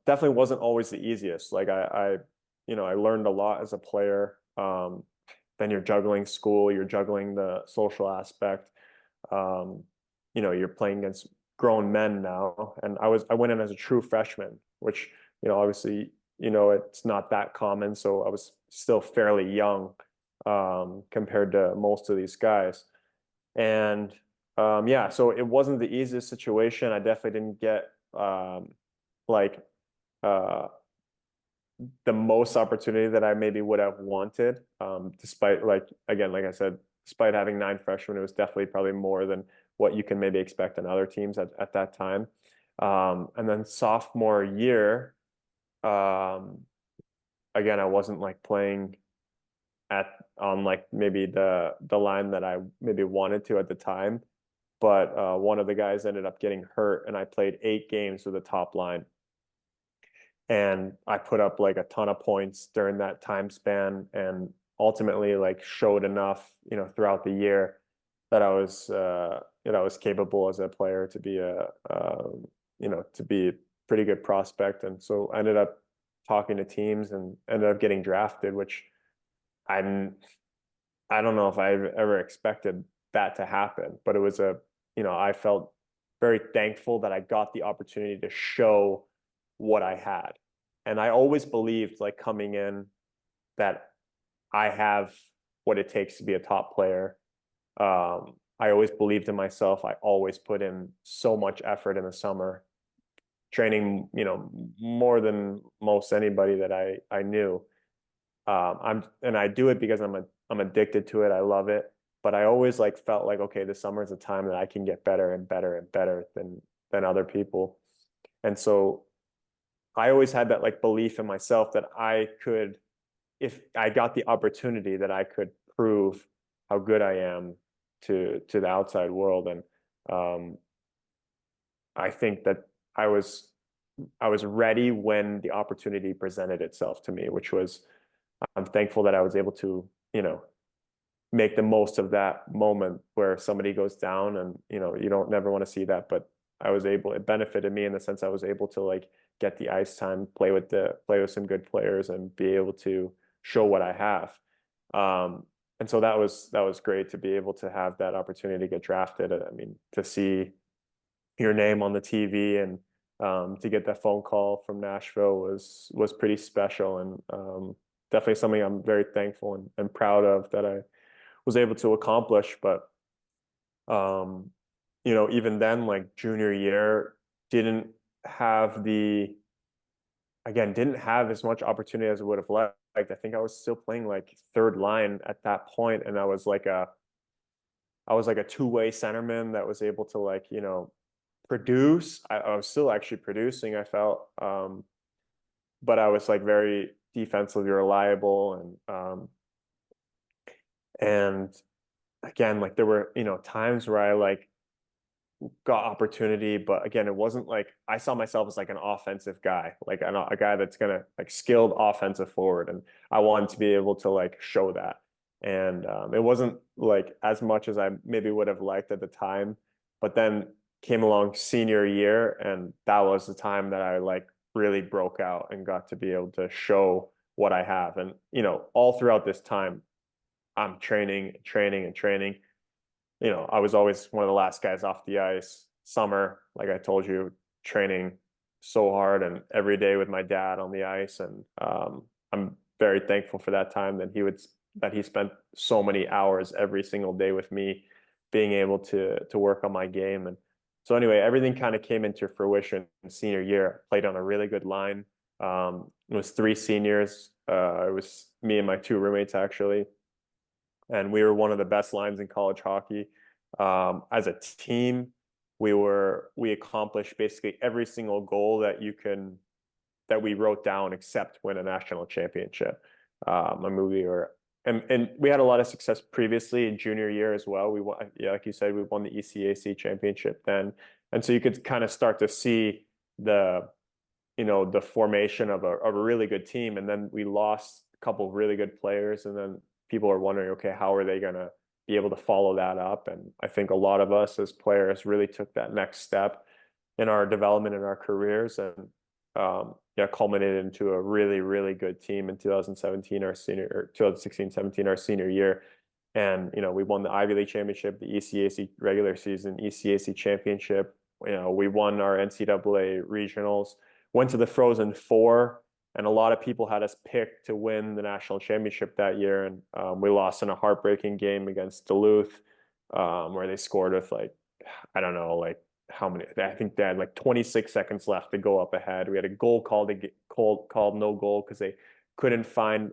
S2: definitely wasn't always the easiest. Like I learned a lot as a player. then you're juggling school, you're juggling the social aspect. Um, you're playing against grown men now. And I went in as a true freshman, which, obviously, it's not that common. So I was still fairly young, compared to most of these guys. And yeah, so it wasn't the easiest situation. I definitely didn't get like uh, the most opportunity that I maybe would have wanted. Despite, like, again, like I said, despite having 9 freshmen, it was definitely probably more than what you can maybe expect on other teams at that time. And then sophomore year, um, again, I wasn't like playing at on like maybe the line that I maybe wanted to at the time. But one of the guys ended up getting hurt, and I played 8 games with the top line. And I put up like a ton of points during that time span, and ultimately like showed enough, throughout the year that I was capable as a player to be to be a pretty good prospect. And so I ended up talking to teams and ended up getting drafted, which I I don't know if I ever expected that to happen, but it was I felt very thankful that I got the opportunity to show what I had. And I always believed, like, coming in, that I have what it takes to be a top player. I always believed in myself. I always put in so much effort in the summer, training, more than most anybody that I knew. And I do it because I'm addicted to it. I love it. But I always like felt like, okay, the summer is a time that I can get better and better and better than other people. And so I always had that like belief in myself that I could, if I got the opportunity, that I could prove how good I am to the outside world. And um, I think that I was I was ready when the opportunity presented itself to me, which was, I'm thankful that I was able to, make the most of that moment where somebody goes down, and you don't never want to see that. But it benefited me in the sense I was able to like get the ice time, play with some good players, and be able to show what I have. And so that was great to be able to have that opportunity to get drafted. I mean, to see your name on the TV, and to get that phone call from Nashville was pretty special. And definitely something I'm very thankful and proud of that I was able to accomplish. But um, even then, like junior year, didn't have the didn't have as much opportunity as I would have liked. I think I was still playing like third line at that point, and I was like a two-way centerman that was able to, like, produce. I was still actually producing, I felt, but I was like very defensively reliable. And again, like there were, times where I like got opportunity, but again, it wasn't like I saw myself as like an offensive guy, like a guy that's gonna like skilled offensive forward, and I wanted to be able to like show that. And it wasn't like as much as I maybe would have liked at the time, but then came along senior year, and that was the time that I like really broke out and got to be able to show what I have. And all throughout this time, I'm training, training, and training. I was always one of the last guys off the ice. Summer, like I told you, training so hard and every day with my dad on the ice. And I'm very thankful for that time that he spent so many hours every single day with me, being able to work on my game. And so anyway, everything kind of came into fruition in senior year. Played on a really good line. It was 3 seniors. It was me and my 2 roommates, actually, and we were one of the best lines in college hockey. As a team, we accomplished basically every single goal that we wrote down, except win a national championship. I mean, and we had a lot of success previously in junior year as well. We won, yeah, like you said, we won the ECAC championship then, and so you could kind of start to see the formation of a really good team. And then we lost a couple of really good players, and then people are wondering, okay, how are they going to be able to follow that up? And I think a lot of us as players really took that next step in our development in our careers. And culminated into a really, really good team in 2017, our senior, or 2016, 17, our senior year. And, we won the Ivy League championship, the ECAC regular season, ECAC championship. We won our NCAA regionals, went to the Frozen Four, and a lot of people had us picked to win the national championship that year. And we lost in a heartbreaking game against Duluth, where they scored with like, I don't know, like how many, I think they had like 26 seconds left to go up ahead. We had a goal called no goal because they couldn't find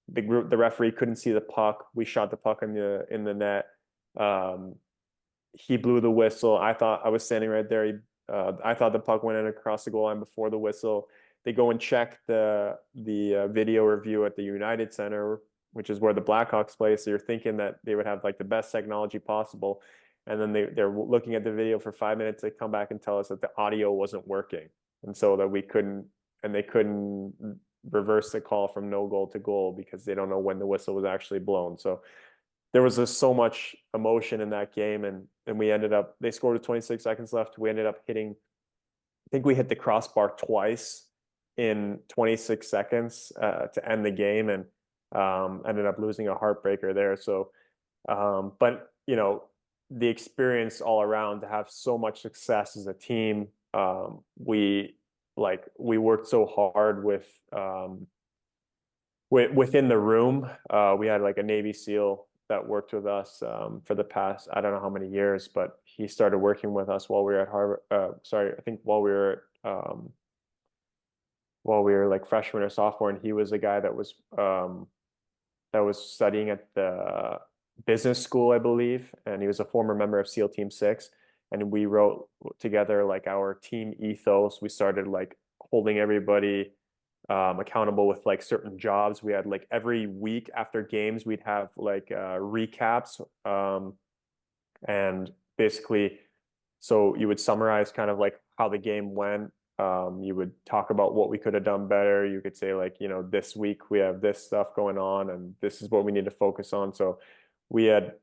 S2: the referee couldn't see the puck. We shot the puck in the net. He blew the whistle. I was standing right there. I thought the puck went in across the goal line before the whistle. They go and check the video review at the United Center, which is where the Blackhawks play. So you're thinking that they would have like the best technology possible. And then they're looking at the video for 5 minutes. They come back and tell us that the audio wasn't working. And so that they couldn't reverse the call from no goal to goal because they don't know when the whistle was actually blown. So there was just so much emotion in that game. And they scored with 26 seconds left. We ended up I think we hit the crossbar twice in 26 seconds to end the game, and ended up losing a heartbreaker there. So, but the experience all around to have so much success as a team. We worked so hard within the room. We had like a Navy SEAL that worked with us for the past, I don't know how many years, but he started working with us while we were at Harvard. I think while we were like freshman or sophomore, and he was a guy that was studying at the business school, I believe, and he was a former member of SEAL Team 6. And we wrote together like our team ethos. We started like holding everybody accountable with like certain jobs. We had like every week after games, we'd have like recaps, and basically, so you would summarize kind of like how the game went. You would talk about what we could have done better. You could say like, this week we have this stuff going on and this is what we need to focus on. So we had,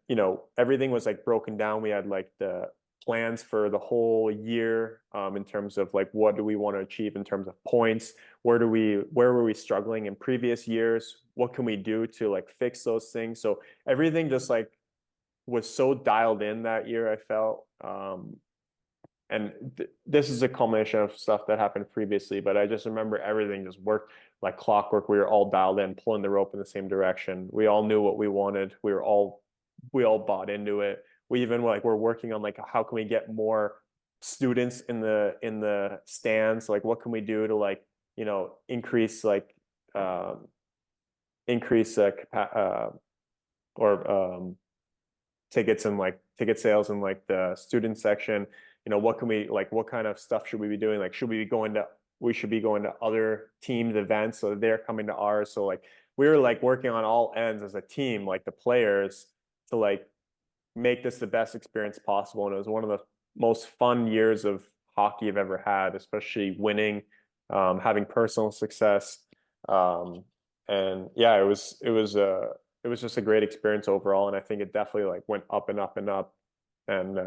S2: everything was like broken down. We had like the plans for the whole year, in terms of like, what do we want to achieve in terms of points? Where were we struggling in previous years? What can we do to like fix those things? So everything just like was so dialed in that year, I felt. And this is a culmination of stuff that happened previously, but I just remember everything just worked like clockwork. We were all dialed in, pulling the rope in the same direction. We all knew what we wanted. We all bought into it. We even we're working on like, how can we get more students in the stands? Like, what can we do to like, increase like, increase or tickets and like ticket sales in like the student section. What can we like, what kind of stuff should we be doing? Like, we should be going to other teams events so they're coming to ours. So like we were like working on all ends as a team, like the players, to like make this the best experience possible. And it was one of the most fun years of hockey I've ever had, especially winning, having personal success. And yeah, it was just a great experience overall. And I think it definitely like went up and up and up. And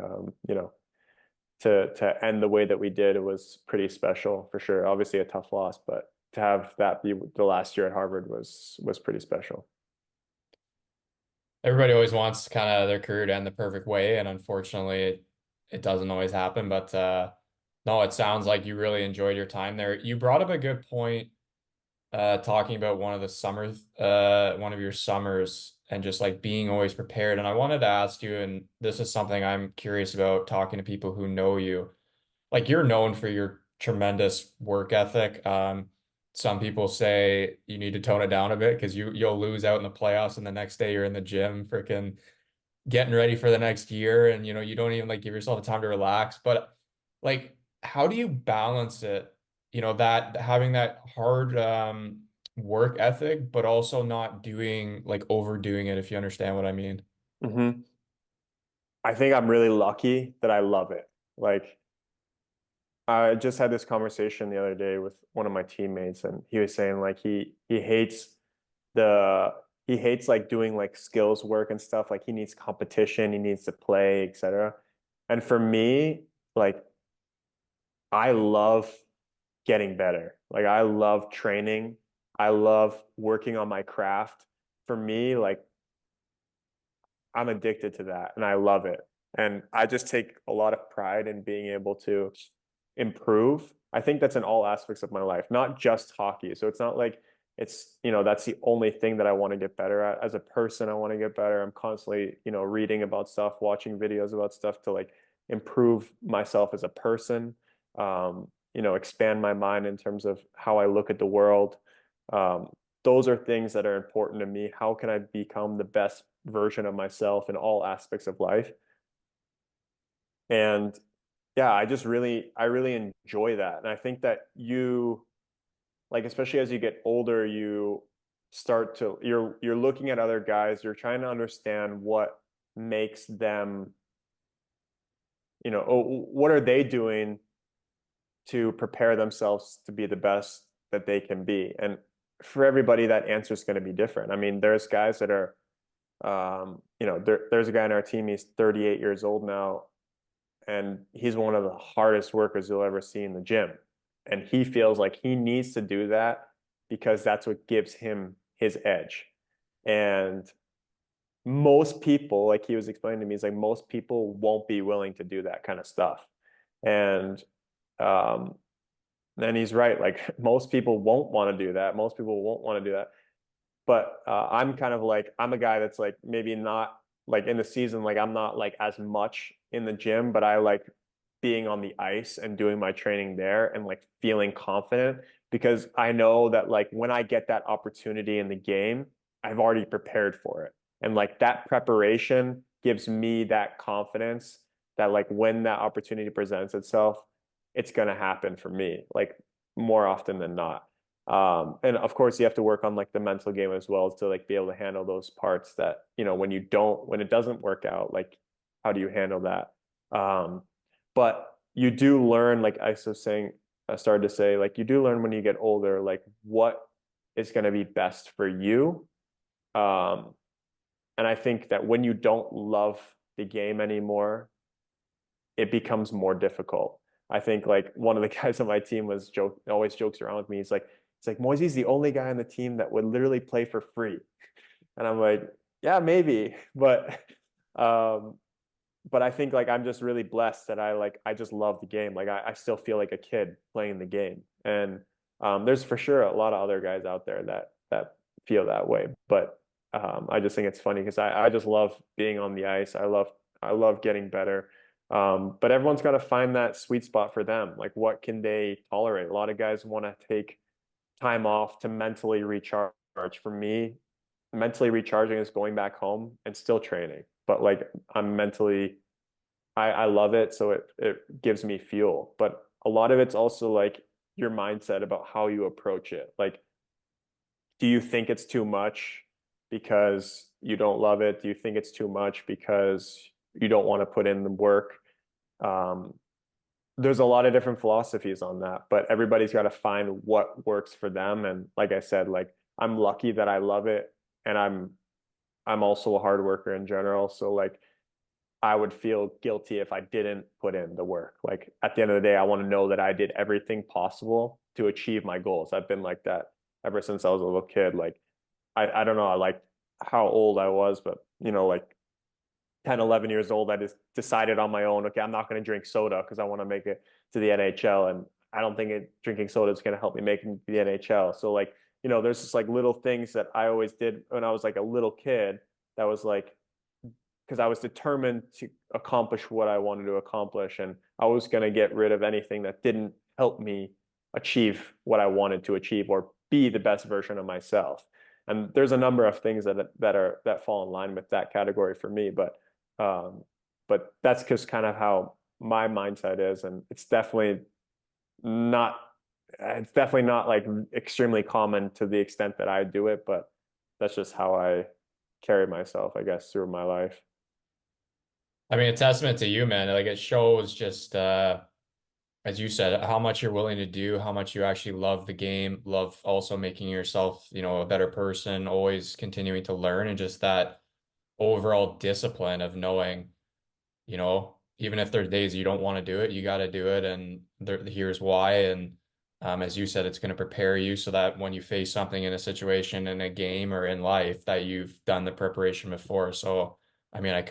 S2: to end the way that we did, it was pretty special for sure. Obviously a tough loss, but to have that be the last year at Harvard was pretty special.
S1: Everybody always wants kind of their career to end the perfect way, and unfortunately, it doesn't always happen. But no, it sounds like you really enjoyed your time there. You brought up a good point, talking about one of your summers, and just like being always prepared. And I wanted to ask you, and this is something I'm curious about talking to people who know you. Like, you're known for your tremendous work ethic. Some people say you need to tone it down a bit because you'll lose out in the playoffs, and the next day you're in the gym freaking getting ready for the next year, and you don't even like give yourself the time to relax. But like, how do you balance it? That having that hard work ethic, but also not doing like overdoing it, if you understand what I mean.
S2: Hmm. I think I'm really lucky that I love it. Like, I just had this conversation the other day with one of my teammates, and he was saying like the he hates like doing like skills work and stuff. Like he needs competition, he needs to play, etc. And for me, like I love getting better. Like I love training. I love working on my craft. For me, like I'm addicted to that and I love it. And I just take a lot of pride in being able to improve. I think that's in all aspects of my life, not just hockey. So it's not like it's, that's the only thing that I want to get better at. As a person, I want to get better. I'm constantly, reading about stuff, watching videos about stuff to like improve myself as a person, expand my mind in terms of how I look at the world. Um, those are things that are important to me. How can I become the best version of myself in all aspects of life? And yeah, I really enjoy that. And I think that like, especially as you get older, you're looking at other guys, you're trying to understand what makes them, what are they doing to prepare themselves to be the best that they can be? And for everybody, that answer is going to be different. I mean, there's guys that are, there's a guy on our team, he's 38 years old now, and he's one of the hardest workers you'll ever see in the gym. And he feels like he needs to do that because that's what gives him his edge. And most people, like he was explaining to me, is like most people won't be willing to do that kind of stuff. And um, and he's right. Like most people won't want to do that. Most people won't want to do that. But I'm kind of like I'm a guy that's like maybe not like in the season, like I'm not like as much in the gym, but I like being on the ice and doing my training there and like feeling confident because I know that like when I get that opportunity in the game, I've already prepared for it. And like that preparation gives me that confidence that like when that opportunity presents itself, it's going to happen for me, like more often than not. And of course you have to work on like the mental game as well to like be able to handle those parts that, when it doesn't work out, like how do you handle that? But you do learn, like I started to say, like you do learn when you get older, like what is going to be best for you. Um, and I think that when you don't love the game anymore, it becomes more difficult. I think like one of the guys on my team always jokes around with me. It's like Moisey's the only guy on the team that would literally play for free. And I'm like, yeah, maybe. Um, but I think like I'm just really blessed that I just love the game. Like I still feel like a kid playing the game. And there's for sure a lot of other guys out there that feel that way. But I just think it's funny because I just love being on the ice. I love getting better. But everyone's got to find that sweet spot for them. Like what can they tolerate? A lot of guys want to take time off to mentally recharge. For me, mentally recharging is going back home and still training. But like I love it, so it gives me fuel. But a lot of it's also like your mindset about how you approach it. Like, do you think it's too much because you don't love it? Do you think it's too much because you don't want to put in the work? Um, there's a lot of different philosophies on that, but everybody's got to find what works for them. And like I said, like I'm lucky that I love it, and I'm also a hard worker in general. So like I would feel guilty if I didn't put in the work. Like at the end of the day, I want to know that I did everything possible to achieve my goals. I've been like that ever since I was a little kid. Like I don't know, I like how old I was, but like 10, 11 years old, I just decided on my own, okay, I'm not going to drink soda because I want to make it to the NHL. And I don't think drinking soda is going to help me make it to the NHL. So like, there's just like little things that I always did when I was like a little kid that was like, because I was determined to accomplish what I wanted to accomplish. And I was going to get rid of anything that didn't help me achieve what I wanted to achieve or be the best version of myself. And there's a number of things that fall in line with that category for me. Um, but that's just kind of how my mindset is. And not, it's definitely not like extremely common to the extent that I do it, but that's just how I carry myself, I guess, through my life.
S1: I mean, a testament to you, man. Like it shows just as you said, how much you're willing to do, how much you actually love the game, love also making yourself, a better person, always continuing to learn, and just that overall discipline of knowing, even if there's days you don't want to do it, you got to do it, and here's why. And As you said, it's going to prepare you so that when you face something in a situation in a game or in life that you've done the preparation before. So, I mean, I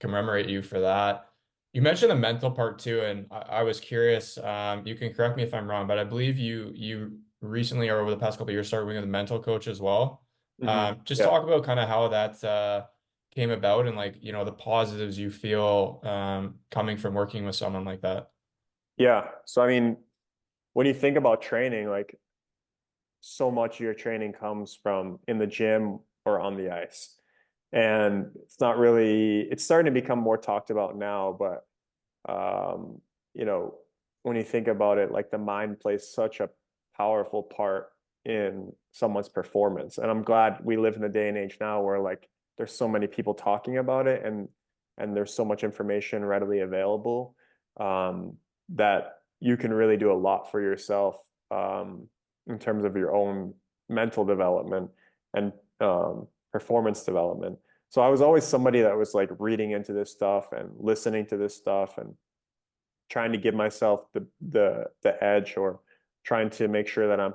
S1: commemorate you for that. You mentioned the mental part too, and I was curious. You can correct me if I'm wrong, but I believe you recently or over the past couple of years started working with a mental coach as well. Just
S2: Yeah.
S1: talk about kind of how that came about and like the positives you feel coming from working with someone like that.
S2: Yeah. So, I mean, when you think about training, like so much of your training comes from in the gym or on the ice. And it's not really, it's starting to become more talked about now, but um, you know, when you think about it, like the mind plays such a powerful part in someone's performance. And I'm glad we live in a day and age now where like there's so many people talking about it and there's so much information readily available that you can really do a lot for yourself in terms of your own mental development and performance development. So I was always somebody that was like reading into this stuff and listening to this stuff and trying to give myself the edge or trying to make sure that I'm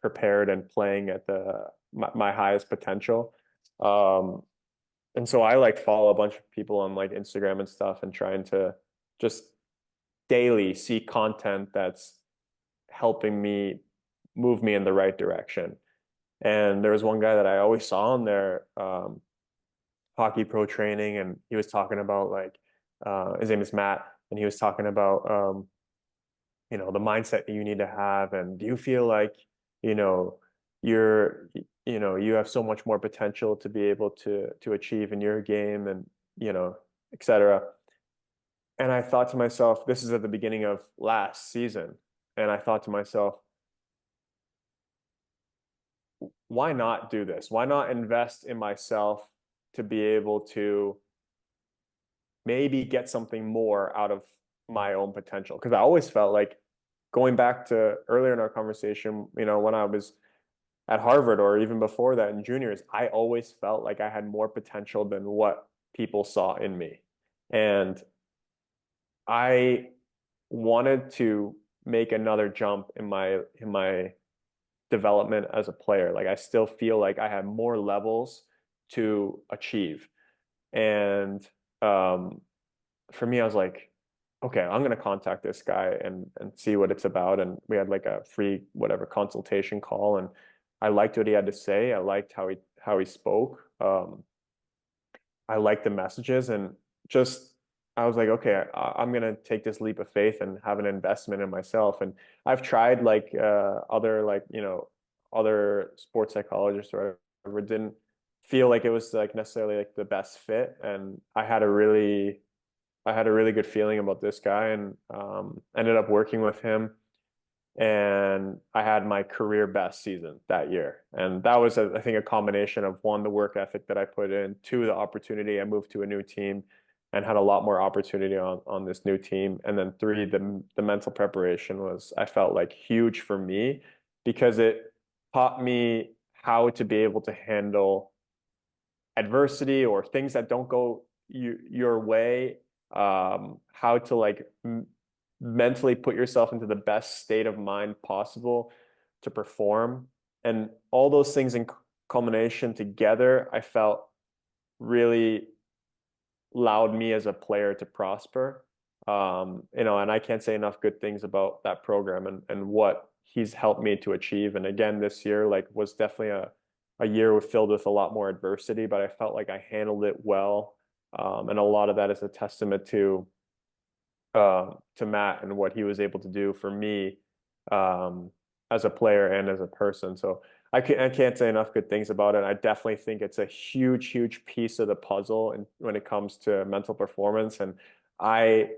S2: prepared and playing at my highest potential. Um, and so I like follow a bunch of people on like Instagram and stuff and trying to just daily see content that's helping me move me in the right direction. And there was one guy that I always saw on there, Hockey Pro Training, and he was talking about like his name is Matt, and he was talking about the mindset that you need to have, and do you feel like you know you're you have so much more potential to be able to achieve in your game, and etc. And I thought to myself, this is at the beginning of last season, and I thought to myself, why not do this? Why not invest in myself to be able to maybe get something more out of my own potential? Because I always felt like going back to earlier in our conversation, when I was at Harvard or even before that in juniors, I always felt like I had more potential than what people saw in me. And I wanted to make another jump in my development as a player. Like I still feel like I had more levels to achieve. And um, for me, I was like, okay, I'm gonna contact this guy and see what it's about. And we had like a free whatever consultation call, and I liked what he had to say. I liked how he spoke. I liked the messages, and just I was like, okay, I'm gonna take this leap of faith and have an investment in myself. And I've tried like other like other sports psychologists or whatever, didn't feel like it was like necessarily like the best fit. And I had a really good feeling about this guy, and ended up working with him. And I had my career best season that year. And that was, I think, a combination of one, the work ethic that I put in, two, the opportunity. I moved to a new team and had a lot more opportunity on this new team. And then three, the mental preparation was, I felt like, huge for me because it taught me how to be able to handle adversity or things that don't go your way, how to like mentally put yourself into the best state of mind possible to perform. And all those things in culmination together, I felt really allowed me as a player to prosper. And I can't say enough good things about that program and what he's helped me to achieve. And again, this year like was definitely a year filled with a lot more adversity, but I felt like I handled it well. And a lot of that is a testament to Matt and what he was able to do for me um, as a player and as a person. So I can't say enough good things about it. I definitely think it's a huge, huge piece of the puzzle and when it comes to mental performance. And I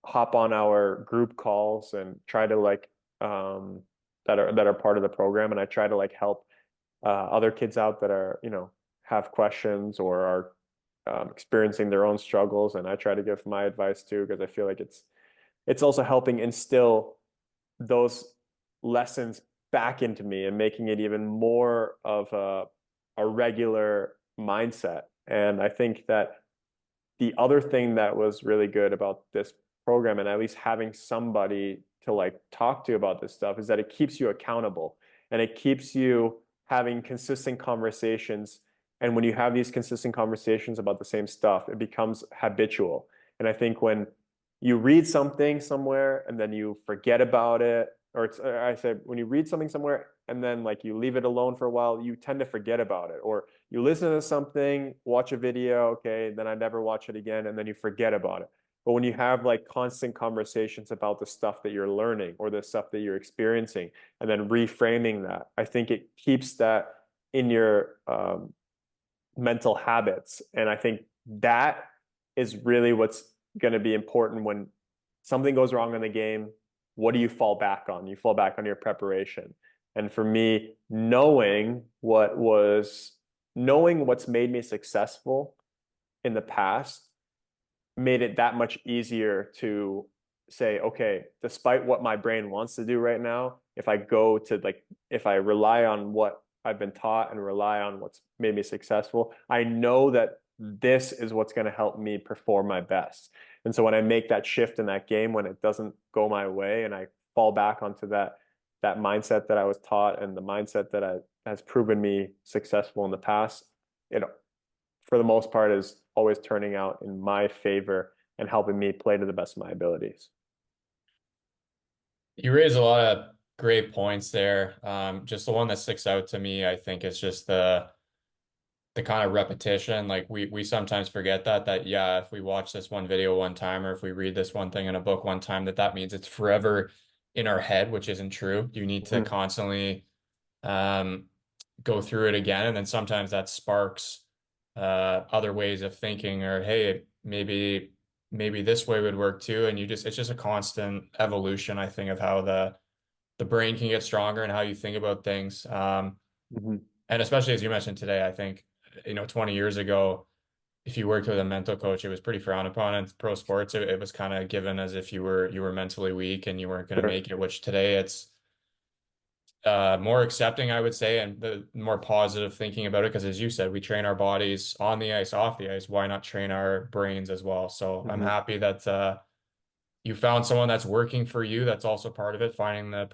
S2: hop on our group calls and try to like that are part of the program, and I try to like help other kids out that are have questions or are experiencing their own struggles, and I try to give my advice too because I feel like it's also helping instill those lessons back into me and making it even more of a regular mindset. And I think that the other thing that was really good about this program, and at least having somebody to like talk to you about this stuff is that it keeps you accountable and it keeps you having consistent conversations. And when you have these consistent conversations about the same stuff, it becomes habitual. And I think when you read something somewhere and then you forget about it, or it's, I said, when you read something somewhere and then like you leave it alone for a while, you tend to forget about it. Or you listen to something, watch a video, okay, then I never watch it again, and then you forget about it. But when you have like constant conversations about the stuff that you're learning or the stuff that you're experiencing, and then reframing that, I think it keeps that in your mental habits. And I think that is really what's going to be important when something goes wrong in the game. What do you fall back on? You fall back on your preparation. And for me, knowing what's made me successful in the past made it that much easier to say, okay, despite what my brain wants to do right now, if I rely on what I've been taught and rely on what's made me successful, I know that this is what's going to help me perform my best. And so when I make that shift in that game, when it doesn't go my way and I fall back onto that mindset that I was taught and the mindset that has proven me successful in the past, it for the most part is always turning out in my favor and helping me play to the best of my abilities.
S1: You raise a lot of great points there. Just the one that sticks out to me, I think, is just the kind of repetition. Like we sometimes forget that yeah, if we watch this one video one time or if we read this one thing in a book one time, that means it's forever in our head, which isn't true. You need to
S2: Mhm.
S1: constantly um, go through it again, and then sometimes that sparks other ways of thinking, or hey, maybe this way would work too. And it's just a constant evolution, I think, of how the brain can get stronger and how you think about things.
S2: Mhm.
S1: And especially as you mentioned today, I think, 20 years ago, if you worked with a mental coach, it was pretty frowned upon in pro sports. It was kind of given as if you were mentally weak and you weren't going to
S2: Sure.
S1: make it, which today it's more accepting, I would say, and the more positive thinking about it. Because as you said, we train our bodies on the ice, off the ice. Why not train our brains as well? So I'm
S2: Mhm.
S1: happy that you found someone that's working for you. That's also part of it, finding the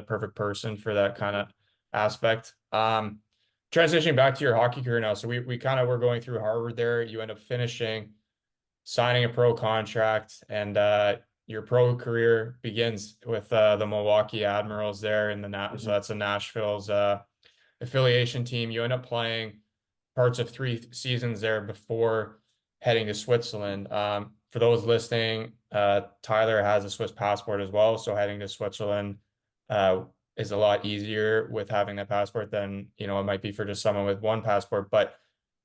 S1: perfect person for that kind of aspect. Transitioning back to your hockey career now. So we kind of were going through Harvard there. You end up finishing, signing a pro contract, and your pro career begins with the Milwaukee Admirals there in the so
S2: Mhm.
S1: that's a Nashville's affiliation team. You end up playing parts of 3 seasons there before heading to Switzerland. For those listening, Tyler has a Swiss passport as well, so heading to Switzerland uh, is a lot easier with having that passport than it might be for just someone with one passport. But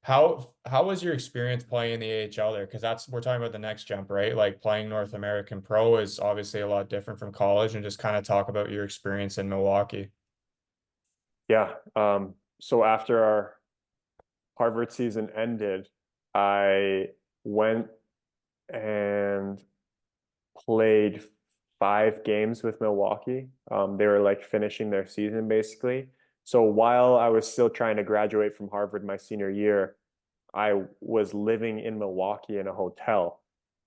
S1: how was your experience playing in the AHL there? Because we're talking about the next jump, right? Like playing North American Pro is obviously a lot different from college, and just kind of talk about your experience in Milwaukee.
S2: Yeah. So after our Harvard season ended, I went and played 5 games with Milwaukee. They were like finishing their season basically. So while I was still trying to graduate from Harvard my senior year, I was living in Milwaukee in a hotel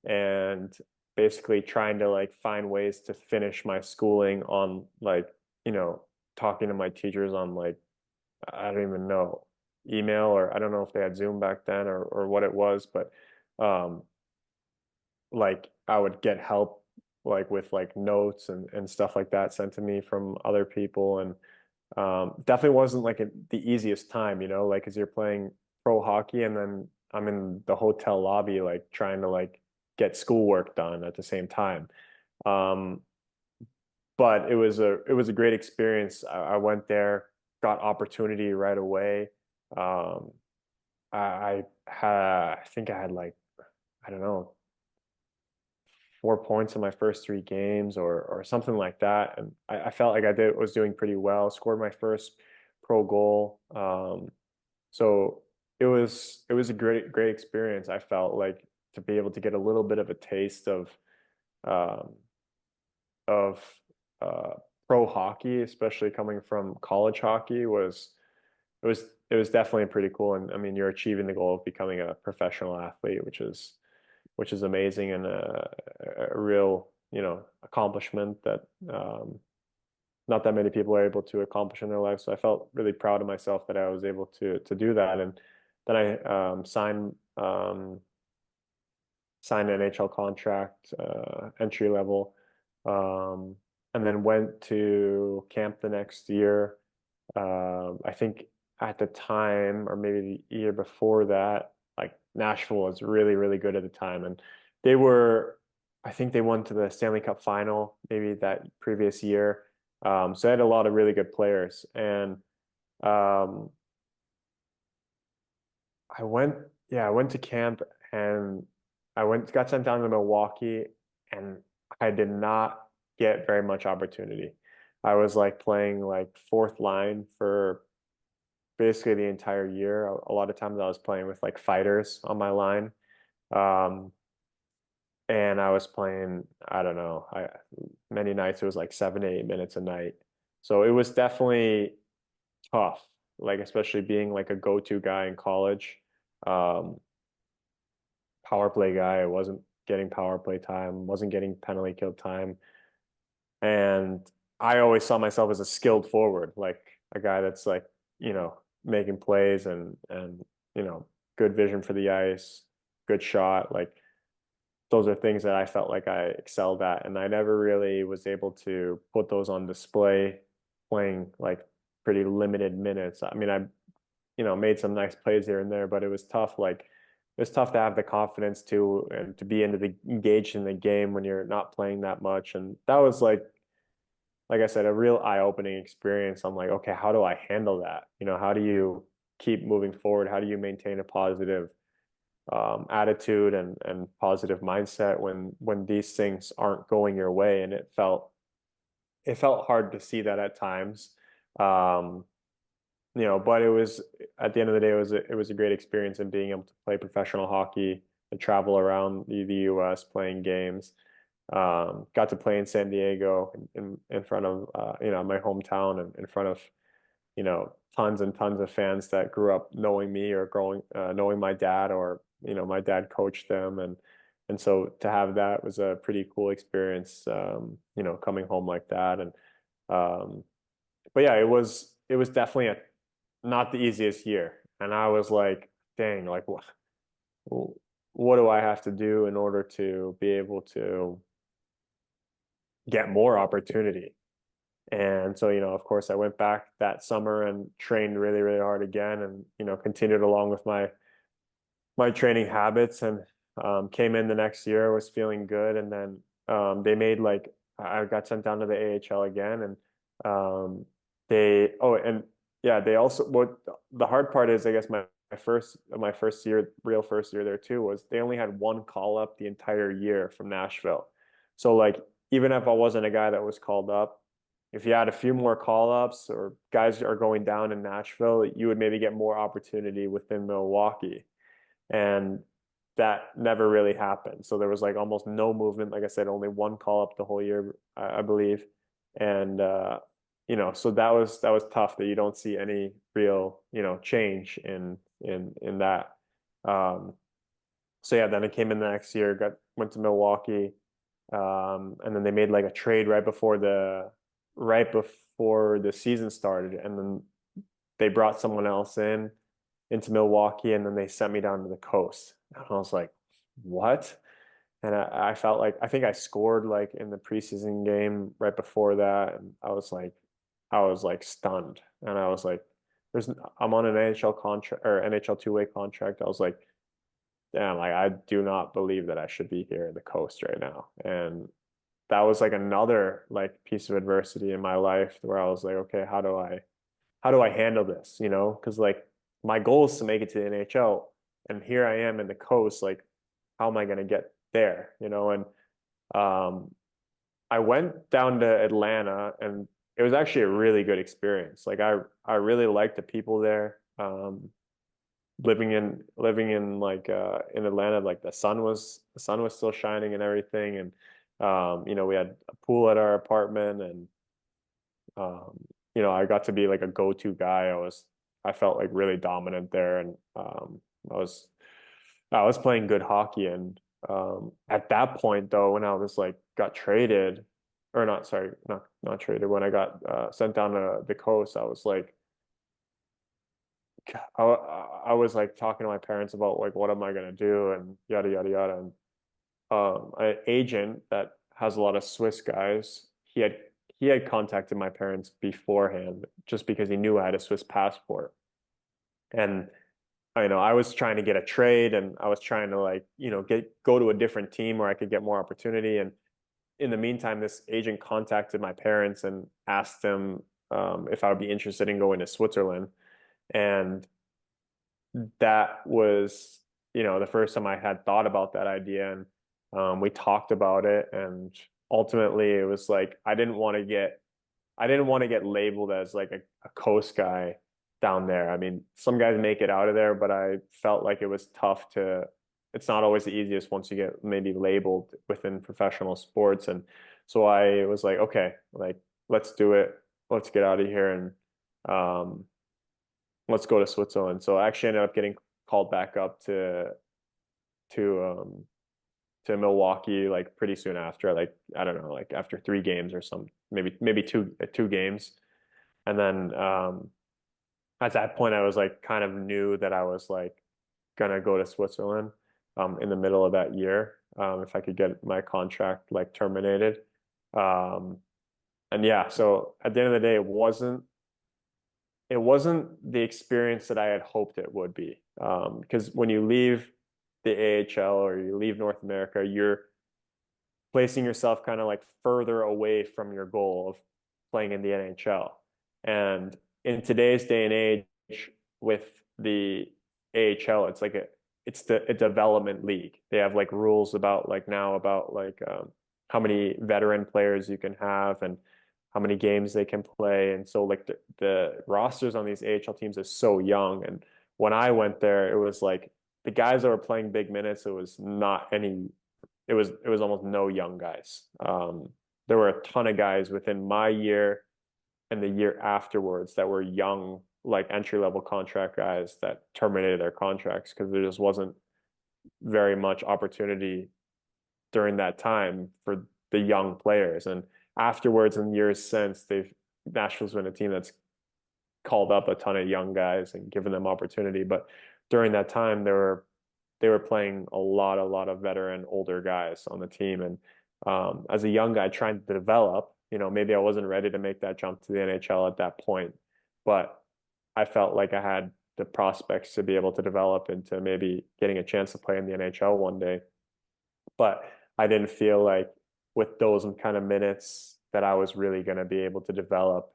S2: and basically trying to like find ways to finish my schooling on like, you know, talking to my teachers on like, I don't even know, email, or I don't know if they had Zoom back then or what it was, but um like I would get help like with like notes and stuff like that sent to me from other people. And definitely wasn't like the easiest time, like as you're playing pro hockey and then I'm in the hotel lobby like trying to like get schoolwork done at the same time. Um, but it was a great experience. I went there, got opportunity right away. Um, I think I had like, I don't know, 4 points in my first 3 games or something like that. And I felt like was doing pretty well, scored my first pro goal. So it was a great experience. I felt like to be able to get a little bit of a taste um, of uh, pro hockey, especially coming from college hockey, it was definitely pretty cool. And I mean, you're achieving the goal of becoming a professional athlete, which is amazing and a real accomplishment that not that many people are able to accomplish in their life. So I felt really proud of myself that I was able to do that. And then I signed an NHL contract, entry level, and then went to camp the next year. I think at the time, or maybe the year before that, like Nashville was really, really good at the time, and they were. I think they won to the Stanley Cup final maybe that previous year. So I had a lot of really good players, and um, I went, yeah, I went to camp and got sent down to Milwaukee, and I did not get very much opportunity. I was like playing like fourth line for basically the entire year. A lot of times I was playing with like fighters on my line. Um, and I was playing, I don't know, many nights it was like 7 to 8 minutes a night. So it was definitely tough, like especially being like a go-to guy in college. Um, Power play guy. I wasn't getting power play time, wasn't getting penalty kill time. And I always saw myself as a skilled forward, like a guy that's like, making plays and good vision for the ice, good shot. Like those are things that I felt like I excelled at. And I never really was able to put those on display playing like pretty limited minutes. I mean, I made some nice plays here and there, but it was tough. Like it was tough to have the confidence to and to be engaged in the game when you're not playing that much. And that was like I said, a real eye-opening experience. I'm like, okay, how do I handle that? How do you keep moving forward? How do you maintain a positive attitude and positive mindset when these things aren't going your way? And it felt hard to see that at times. Um, but it was at the end of the day, it was a great experience in being able to play professional hockey and travel around the US playing games. Got to play in San Diego in front of my hometown and in front of tons and tons of fans that grew up knowing me or growing knowing my dad, or my dad coached them, and so to have that was a pretty cool experience, coming home like that. And um, but yeah, it was definitely not the easiest year. And I was like, dang, like what do I have to do in order to be able to get more opportunity? And so, of course, I went back that summer and trained really, really hard again, and continued along with my training habits, and came in the next year, was feeling good. And then they made like I got sent down to the AHL again, and and yeah, they also, what the hard part is, I guess my first year, real first year there too, was they only had one call up the entire year from Nashville. So like even if I wasn't a guy that was called up, if you had a few more call ups or guys are going down in Nashville, you would maybe get more opportunity within Milwaukee. And that never really happened. So there was like almost no movement. Like I said, only one call up the whole year, I believe. And so that was tough that you don't see any real, change in that. Um, so yeah, then I came in the next year, went to Milwaukee, and then they made like a trade right before the season started, and then they brought someone else into Milwaukee, and then they sent me down to the coast. And I was like, what? And I felt like I think I scored like in the preseason game right before that, and I was like stunned, and I was like, I'm on an NHL contract or NHL two-way contract. I was like, damn, like I do not believe that I should be here in the coast right now. And that was like another like piece of adversity in my life where I was like, okay, how do I handle this? Because like my goal is to make it to the NHL, and here I am in the coast. Like, how am I going to get there? And um, I went down to Atlanta, and it was actually a really good experience. Like, I really liked the people there. Living in like in Atlanta, like the sun was still shining and everything, and we had a pool at our apartment, and I got to be like a go-to guy. I felt like really dominant there, and I was playing good hockey, and At that point though, when I was like got traded, or not, sorry, not traded, when I got sent down to the coast, I was like, I was like talking to my parents about like what am I gonna do and yada yada yada. And an agent that has a lot of Swiss guys, he had contacted my parents beforehand just because he knew I had a Swiss passport. And I know I was trying to get a trade and I was trying to like, go to a different team where I could get more opportunity. And in the meantime, this agent contacted my parents and asked them if I would be interested in going to Switzerland. And that was, the first time I had thought about that idea. And we talked about it. And ultimately it was like I didn't want to get labeled as like a coast guy down there. I mean, some guys make it out of there, but I felt like it was tough to, it's not always the easiest once you get maybe labeled within professional sports. And so I was like, okay, like, let's do it. Let's get out of here and let's go to Switzerland. So I actually ended up getting called back up to um to Milwaukee like pretty soon after, like I don't know, like after 3 games or some, maybe two games. And then at that point I was like kind of knew that I was like gonna go to Switzerland in the middle of that year if I could get my contract like terminated. Um and yeah, so at the end of the day it wasn't the experience that I had hoped it would be. Because when you leave the AHL or you leave North America, you're placing yourself kind of like further away from your goal of playing in the NHL. And in today's day and age, with the AHL, it's a development league. They have like rules about like now about like how many veteran players you can have and how many games they can play. And so like the rosters on these AHL teams is so young. And when I went there, it was like the guys that were playing big minutes, it was almost no young guys. There were a ton of guys within my year and the year afterwards that were young, like entry level contract guys that terminated their contracts because there just wasn't very much opportunity during that time for the young players. And afterwards, in years since, Nashville's been a team that's called up a ton of young guys and given them opportunity. But during that time, they were playing a lot of veteran older guys on the team. And as a young guy trying to develop, maybe I wasn't ready to make that jump to the NHL at that point, but I felt like I had the prospects to be able to develop into maybe getting a chance to play in the NHL one day. But I didn't feel like with those kind of minutes that I was really going to be able to develop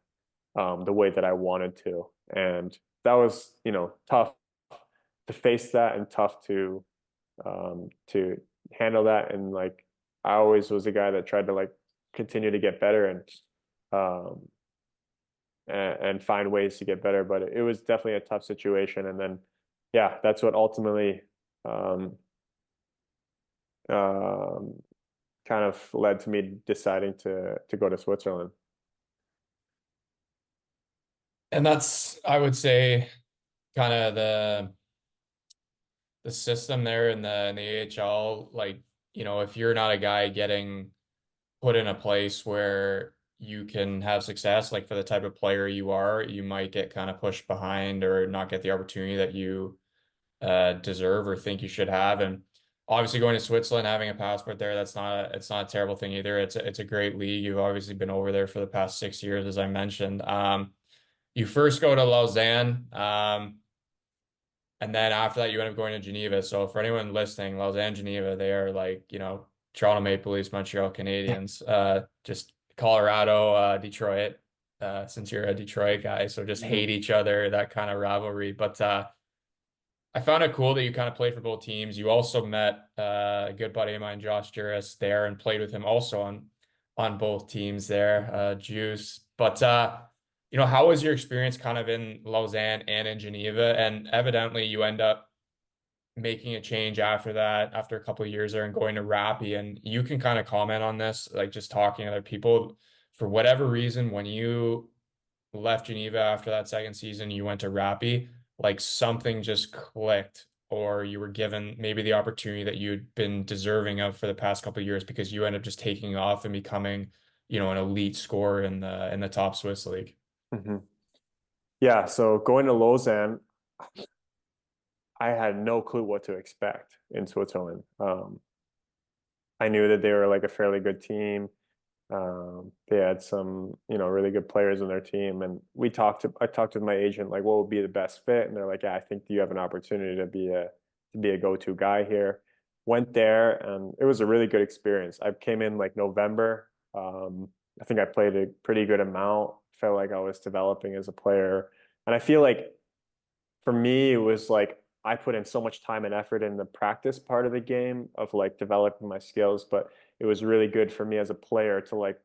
S2: the way that I wanted to. And that was, tough to face that and tough to handle that. And like I always was a guy that tried to like continue to get better um and find ways to get better. But it was definitely a tough situation. And then yeah, that's what ultimately um um kind of led to me deciding to go to Switzerland.
S1: And that's, I would say, kind of the system there in the AHL. Like, if you're not a guy getting put in a place where you can have success, like for the type of player you are, you might get kind of pushed behind or not get the opportunity that you deserve or think you should have. And obviously going to Switzerland, having a passport there, it's not a terrible thing either. It's a great league. You've obviously been over there for the past 6 years, as I mentioned. You first go to Lausanne, and then after that you end up going to Geneva. So for anyone listening, Lausanne, Geneva, they are like, Toronto Maple Leafs, Montreal Canadiens, just Colorado, Detroit, since you're a Detroit guy. So just hate
S2: Mhm.
S1: each other, that kind of rivalry. But I found it cool that you kind of played for both teams. You also met a good buddy of mine, Josh Juris, there and played with him also on both teams there, Juice. But how was your experience kind of in Lausanne and in Geneva? And evidently you end up making a change after that, after a couple of years there and going to Rappy. And you can kind of comment on this, like just talking to other people. For whatever reason, when you left Geneva after that second season, you went to Rappy, like something just clicked or you were given maybe the opportunity that you'd been deserving of for the past couple of years because you ended up just taking off and becoming, an elite scorer in the top Swiss league?
S2: Hmm. Yeah, so going to Lausanne, I had no clue what to expect in Switzerland. I knew that they were like a fairly good team. They had some, really good players in their team, and I talked with my agent like, what would be the best fit, and they're like, yeah, I think you have an opportunity to be a go-to guy here. Went there, and it was a really good experience. I came in like November. I think I played a pretty good amount. Felt like I was developing as a player, and I feel like for me, it was like I put in so much time and effort in the practice part of the game of like developing my skills, but it was really good for me as a player to like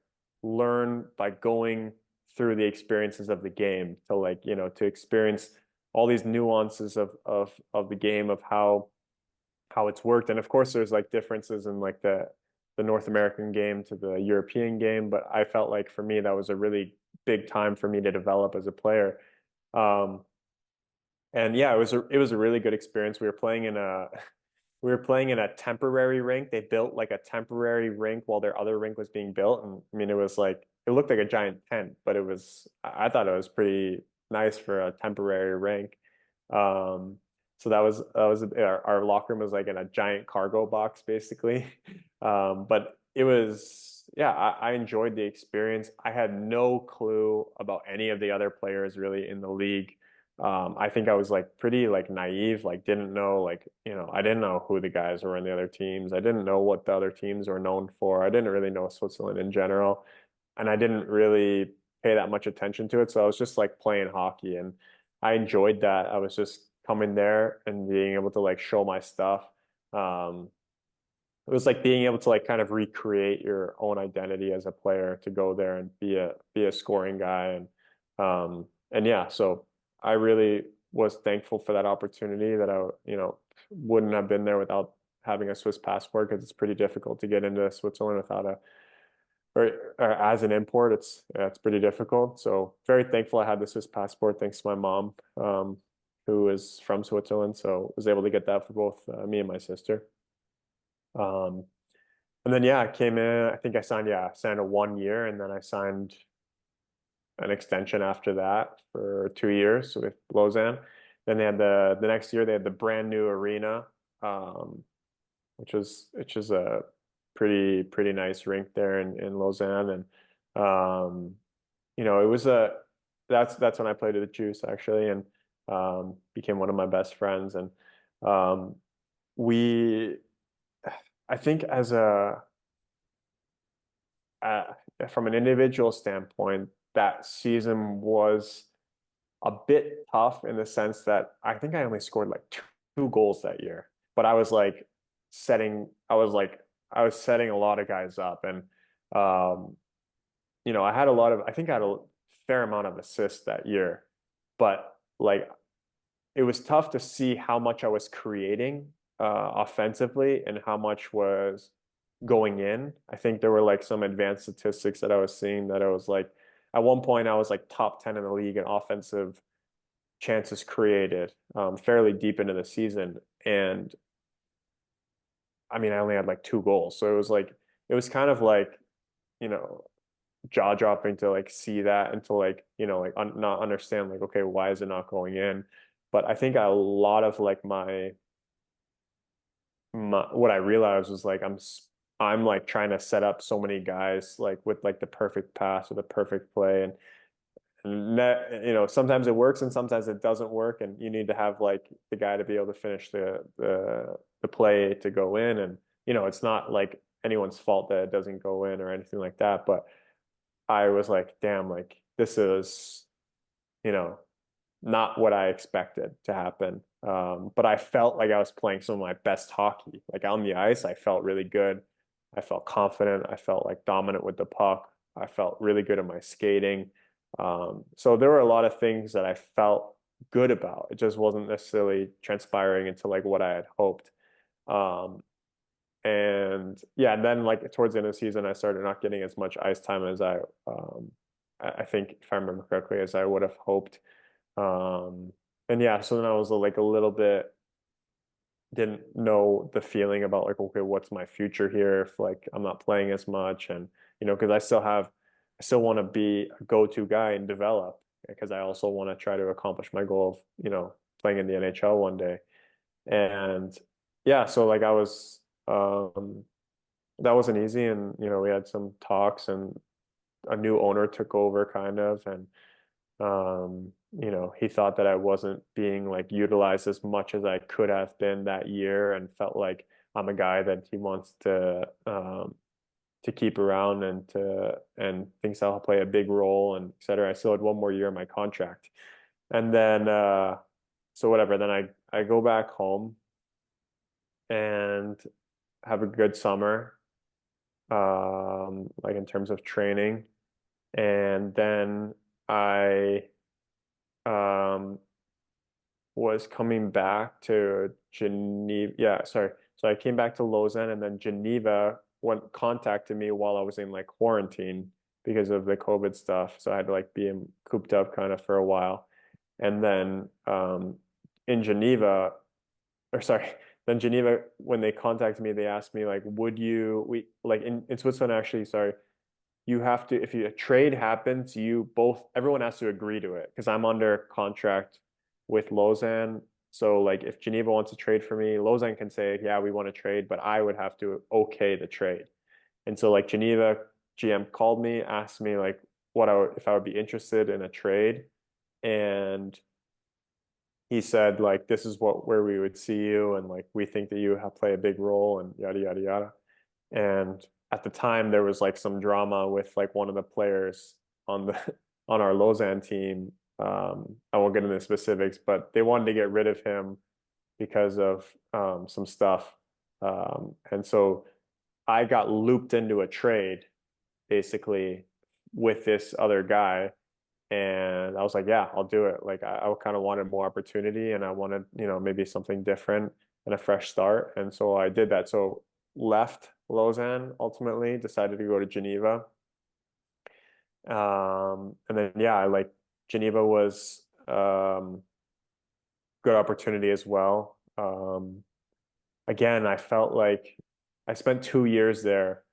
S2: learn by going through the experiences of the game to like, to experience all these nuances of the game of how it's worked. And of course there's like differences in like the North American game to the European game, but I felt like for me that was a really big time for me to develop as a player. Um, and yeah, it was a really good experience. We were playing in a temporary rink. They built like a temporary rink while their other rink was being built. And I mean, it was like it looked like a giant tent, but I thought it was pretty nice for a temporary rink. Um, so that was our locker room was like in a giant cargo box basically. But it was yeah, I enjoyed the experience. I had no clue about any of the other players really in the league. I think I was like pretty like naive, like didn't know like, I didn't know who the guys were in the other teams. I didn't know what the other teams were known for. I didn't really know Switzerland in general, and I didn't really pay that much attention to it. So I was just like playing hockey, and I enjoyed that. I was just coming there and being able to like show my stuff. Um, it was like being able to like kind of recreate your own identity as a player to go there and be a scoring guy, and yeah, so I really was thankful for that opportunity that wouldn't have been there without having a Swiss passport, because it's pretty difficult to get into Switzerland without a or as an import. It's pretty difficult. So very thankful I had the Swiss passport thanks to my mom, who is from Switzerland, so was able to get that for both me and my sister. Um, and then yeah, I came in. I think I signed a 1 year, and then I signed an extension after that for 2 years with Lausanne. Then they had the next year they had the brand new arena, um, which is a pretty nice rink there in Lausanne, and it was a that's when I played with the Juice actually, and became one of my best friends, and um, we I think uh, from an individual standpoint, that season was a bit tough in the sense that I think I only scored like two goals that year, but I was setting a lot of guys up, and um, I think I had a fair amount of assists that year, but like it was tough to see how much I was creating offensively and how much was going in. I think there were like some advanced statistics that I was seeing that I was like, at one point I was like top 10 in the league in offensive chances created, fairly deep into the season. And I mean, I only had like two goals. So it was kind of like, you know, jaw dropping to like see that and to like, like not understand like, okay, why is it not going in? But I think a lot of like what I realized was like I'm like trying to set up so many guys like with like the perfect pass or the perfect play, and that, sometimes it works and sometimes it doesn't work, and you need to have like the guy to be able to finish the play to go in, and it's not like anyone's fault that it doesn't go in or anything like that, but I was like, damn, like this is, you know, not what I expected to happen. But I felt like I was playing some of my best hockey. Like on the ice, I felt really good. I felt confident. I felt like dominant with the puck. I felt really good at my skating. So there were a lot of things that I felt good about. It just wasn't necessarily transpiring into like what I had hoped. Um, and yeah, and then like towards the end of the season, I started not getting as much ice time as I think if I remember correctly, as I would have hoped. Um, and yeah, so then I was like a little bit, didn't know the feeling about like, okay, what's my future here if like I'm not playing as much, and because I still want to be a go-to guy and develop, because I also want to try to accomplish my goal of, playing in the NHL one day. And yeah, so like that wasn't easy, and we had some talks, and a new owner took over kind of, and he thought that I wasn't being like utilized as much as I could have been that year, and felt like I'm a guy that he wants to keep around, and thinks I'll play a big role, and et cetera. I still had one more year in my contract. And then so whatever, then I go back home and have a good summer, like in terms of training. And then I um was coming back to Geneva. Yeah, sorry. So I came back to Lausanne, and then Geneva contacted me while I was in like quarantine because of the COVID stuff. So I had to like be cooped up kind of for a while. And then in Geneva, or sorry, then Geneva, when they contacted me, they asked me like, would you, we like in Switzerland actually, sorry, you have to, if a trade happens, everyone has to agree to it, because I'm under contract with Lausanne. So like if Geneva wants to trade for me, Lausanne can say, yeah, we want to trade, but I would have to okay the trade. And so like Geneva GM called me, asked me like if I would be interested in a trade. And he said like, this is where we would see you, and like we think that you have play a big role, and yada yada yada. And at the time, there was like some drama with like one of the players on the on our Lausanne team. I won't get into the specifics, but they wanted to get rid of him because of some stuff. And so I got looped into a trade basically with this other guy. And I was like, yeah, I'll do it. Like I kind of wanted more opportunity, and I wanted, maybe something different and a fresh start. And so I did that. So left Lausanne ultimately, decided to go to Geneva. And then yeah, I like Geneva was good opportunity as well. Again, I felt like I spent 2 years there.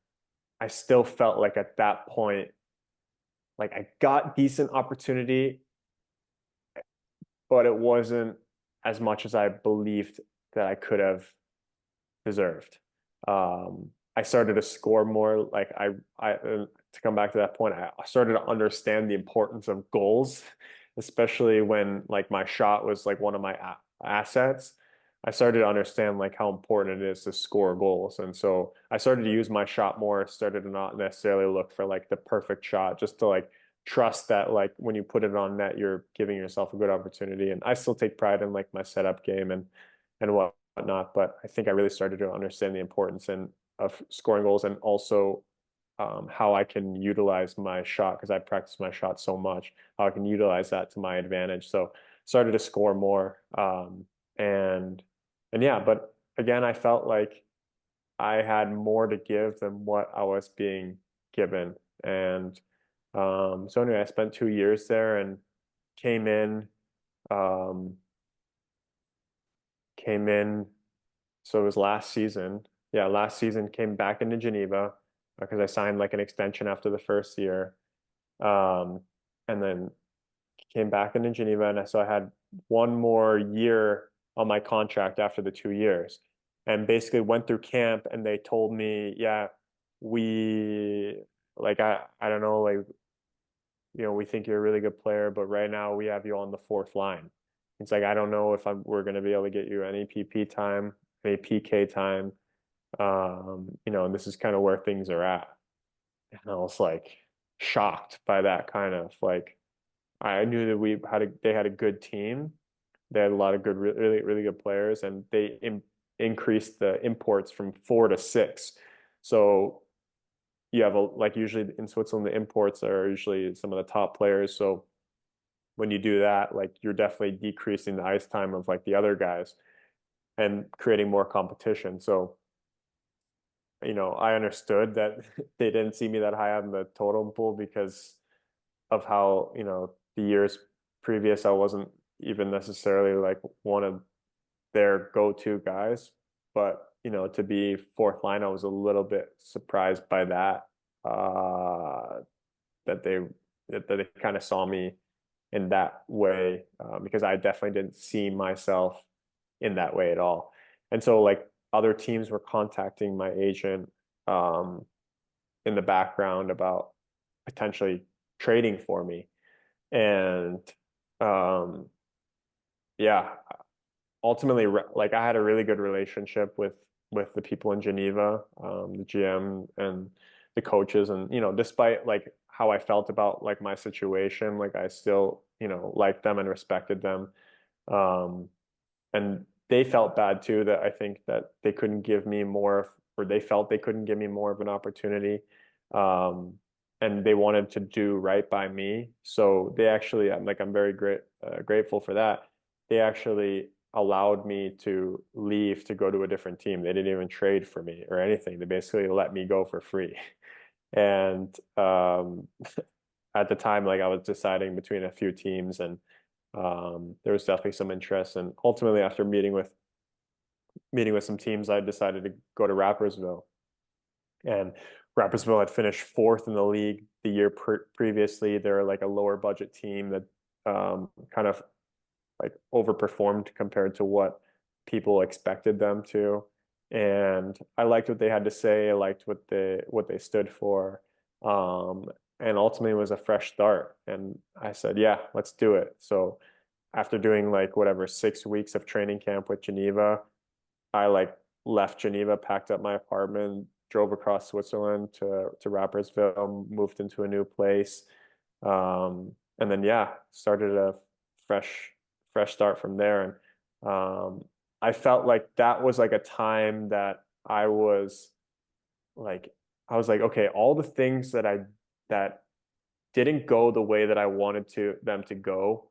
S2: I still felt like at that point, like I got decent opportunity, but it wasn't as much as I believed that I could have deserved. I started to score more. Like to come back to that point, I started to understand the importance of goals, especially when like my shot was like one of my assets. I started to understand like how important it is to score goals. And so I started to use my shot more, started to not necessarily look for like the perfect shot, just to like trust that like when you put it on net, you're giving yourself a good opportunity. And I still take pride in like my setup game and whatnot. But I think I really started to understand the importance of scoring goals, and also how I can utilize my shot, because I practice my shot so much, how I can utilize that to my advantage. So started to score more. And yeah, but again, I felt like I had more to give than what I was being given. And so anyway, I spent 2 years there, and came in, um, came in. So it was last season. Yeah, last season came back into Geneva because I signed like an extension after the first year. Um, and then came back into Geneva, and so I had one more year on my contract after the 2 years. And basically went through camp, and they told me, yeah, we like I don't know, like we think you're a really good player, but right now we have you on the fourth line. It's like I don't know if we're going to be able to get you any PP time, any PK time. And this is kind of where things are at. And I was like shocked by that, kind of like I knew that they had a good team. They had a lot of good, really, really good players, and they increased the imports from 4 to 6. So you have like usually in Switzerland, the imports are usually some of the top players. So when you do that, like you're definitely decreasing the ice time of like the other guys and creating more competition. So I understood that they didn't see me that high on the totem pole because of how, the years previous I wasn't even necessarily like one of their go-to guys. But, to be fourth line, I was a little bit surprised by that. That they kind of saw me in that way, because I definitely didn't see myself in that way at all. And so like other teams were contacting my agent in the background about potentially trading for me. And um, yeah, ultimately, like I had a really good relationship with the people in Geneva, the GM and the coaches, and despite like how I felt about like my situation, like I still liked them and respected them, um, and they felt bad too that I think that they couldn't give me more, or they felt they couldn't give me more of an opportunity, um, and they wanted to do right by me. So they actually, I'm very grateful for that. They actually allowed me to leave to go to a different team. They didn't even trade for me or anything. They basically let me go for free. And at the time, like I was deciding between a few teams, and there was definitely some interest. And ultimately, after meeting with some teams, I decided to go to Rappersville. And Rappersville had finished fourth in the league the year previously. They're like a lower budget team that kind of like overperformed compared to what people expected them to. And I liked what they had to say. I liked what they stood for. Um, and ultimately it was a fresh start. And I said, yeah, let's do it. So after doing like whatever 6 weeks of training camp with Geneva, I like left Geneva, packed up my apartment, drove across Switzerland to Rappersville, moved into a new place, and then yeah, started a fresh fresh start from there. And I felt like that was like a time that like I was like, okay, all the things that didn't go the way that I wanted them to go,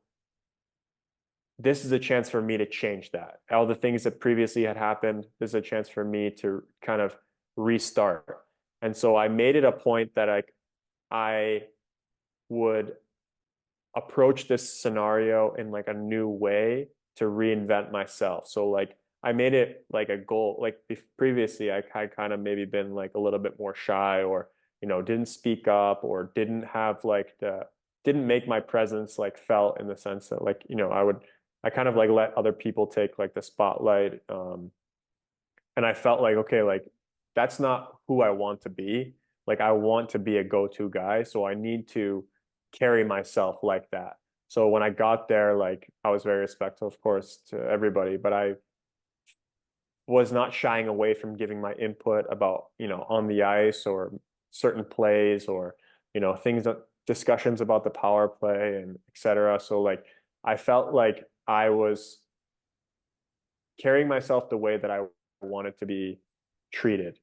S2: this is a chance for me to change that. All the things that previously had happened, this is a chance for me to kind of restart. And so I made it a point that I would approach this scenario in like a new way to reinvent myself. So like I made it like a goal. Like previously, I had kind of maybe been like a little bit more shy, or didn't speak up, or didn't make my presence like felt, in the sense that like I kind of like let other people take like the spotlight. And I felt like, okay, like that's not who I want to be. Like I want to be a go-to guy, so I need to carry myself like that. So when I got there, like I was very respectful, of course, to everybody, but I was not shying away from giving my input about, on the ice, or certain plays, or, things that discussions about the power play and etc. So like I felt like I was carrying myself the way that I wanted to be treated.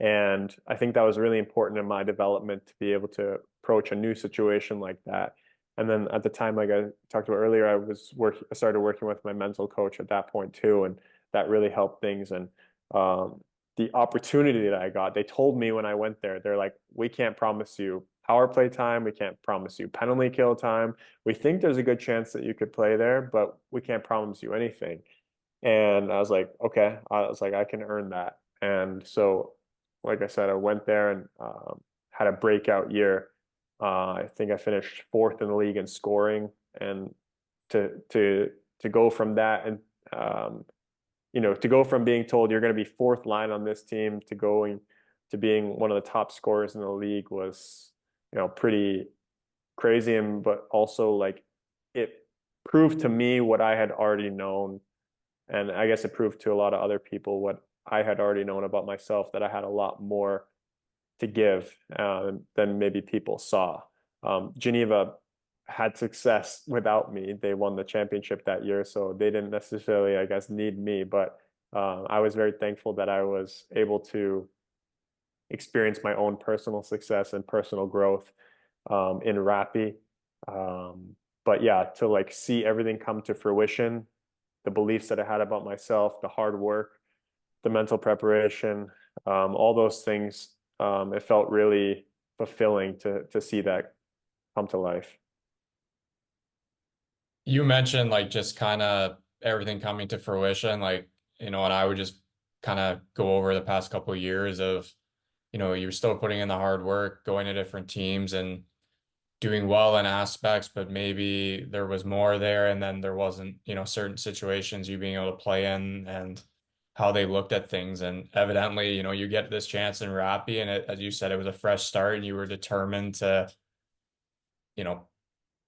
S2: And I think that was really important in my development, to be able to approach a new situation like that. And then at the time, like I talked about earlier, I started working with my mental coach at that point too, and that really helped things. And um, the opportunity that I got, they told me when I went there, they're like, we can't promise you power play time, we can't promise you penalty kill time. We think there's a good chance that you could play there, but we can't promise you anything. And I was like, okay, I was like, I can earn that. And so, like I said, I went there and had a breakout year. I think I finished fourth in the league in scoring, and to go from that, and um, to go from being told you're going to be fourth line on this team to going to being one of the top scorers in the league was, pretty crazy. And but also like it proved to me what I had already known, and I guess it proved to a lot of other people what I had already known about myself, that I had a lot more to give than maybe people saw. Geneva had success without me. They won the championship that year, so they didn't necessarily, I guess, need me. But I was very thankful that I was able to experience my own personal success and personal growth in Rappy. But yeah, to like see everything come to fruition, the beliefs that I had about myself, the hard work, the mental preparation, all those things. It felt really fulfilling to see that come to life.
S1: You mentioned like just kind of everything coming to fruition, like, and I would just kind of go over the past couple of years of, you're still putting in the hard work, going to different teams and doing well in aspects, but maybe there was more there, and then there wasn't, certain situations you being able to play in and how they looked at things. And evidently, you get this chance in Rappy, and as you said, it was a fresh start, and you were determined to, you know,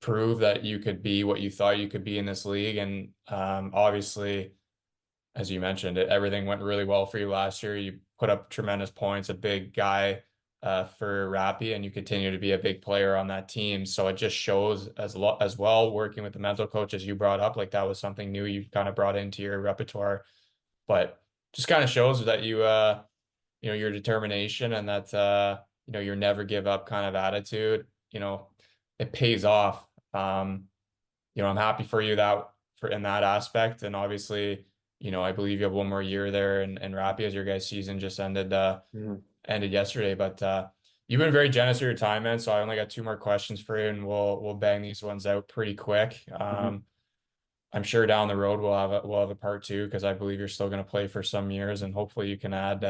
S1: prove that you could be what you thought you could be in this league. And obviously, as you mentioned, everything went really well for you last year. You put up tremendous points, a big guy for Rappy, and you continue to be a big player on that team. So it just shows as well, working with the mental coach as you brought up, like that was something new you kind of brought into your repertoire, but just kind of shows that your determination and that your never give up kind of attitude, it pays off. I'm happy for you for in that aspect. And obviously, I believe you have one more year there in Rappi as your guys' season just
S2: Mhm.
S1: ended yesterday. But you've been very generous with your time, man. So I only got two more questions for you, and we'll bang these ones out pretty quick.
S2: Mhm.
S1: I'm sure down the road we'll have a part two because I believe you're still going to play for some years, and hopefully you can add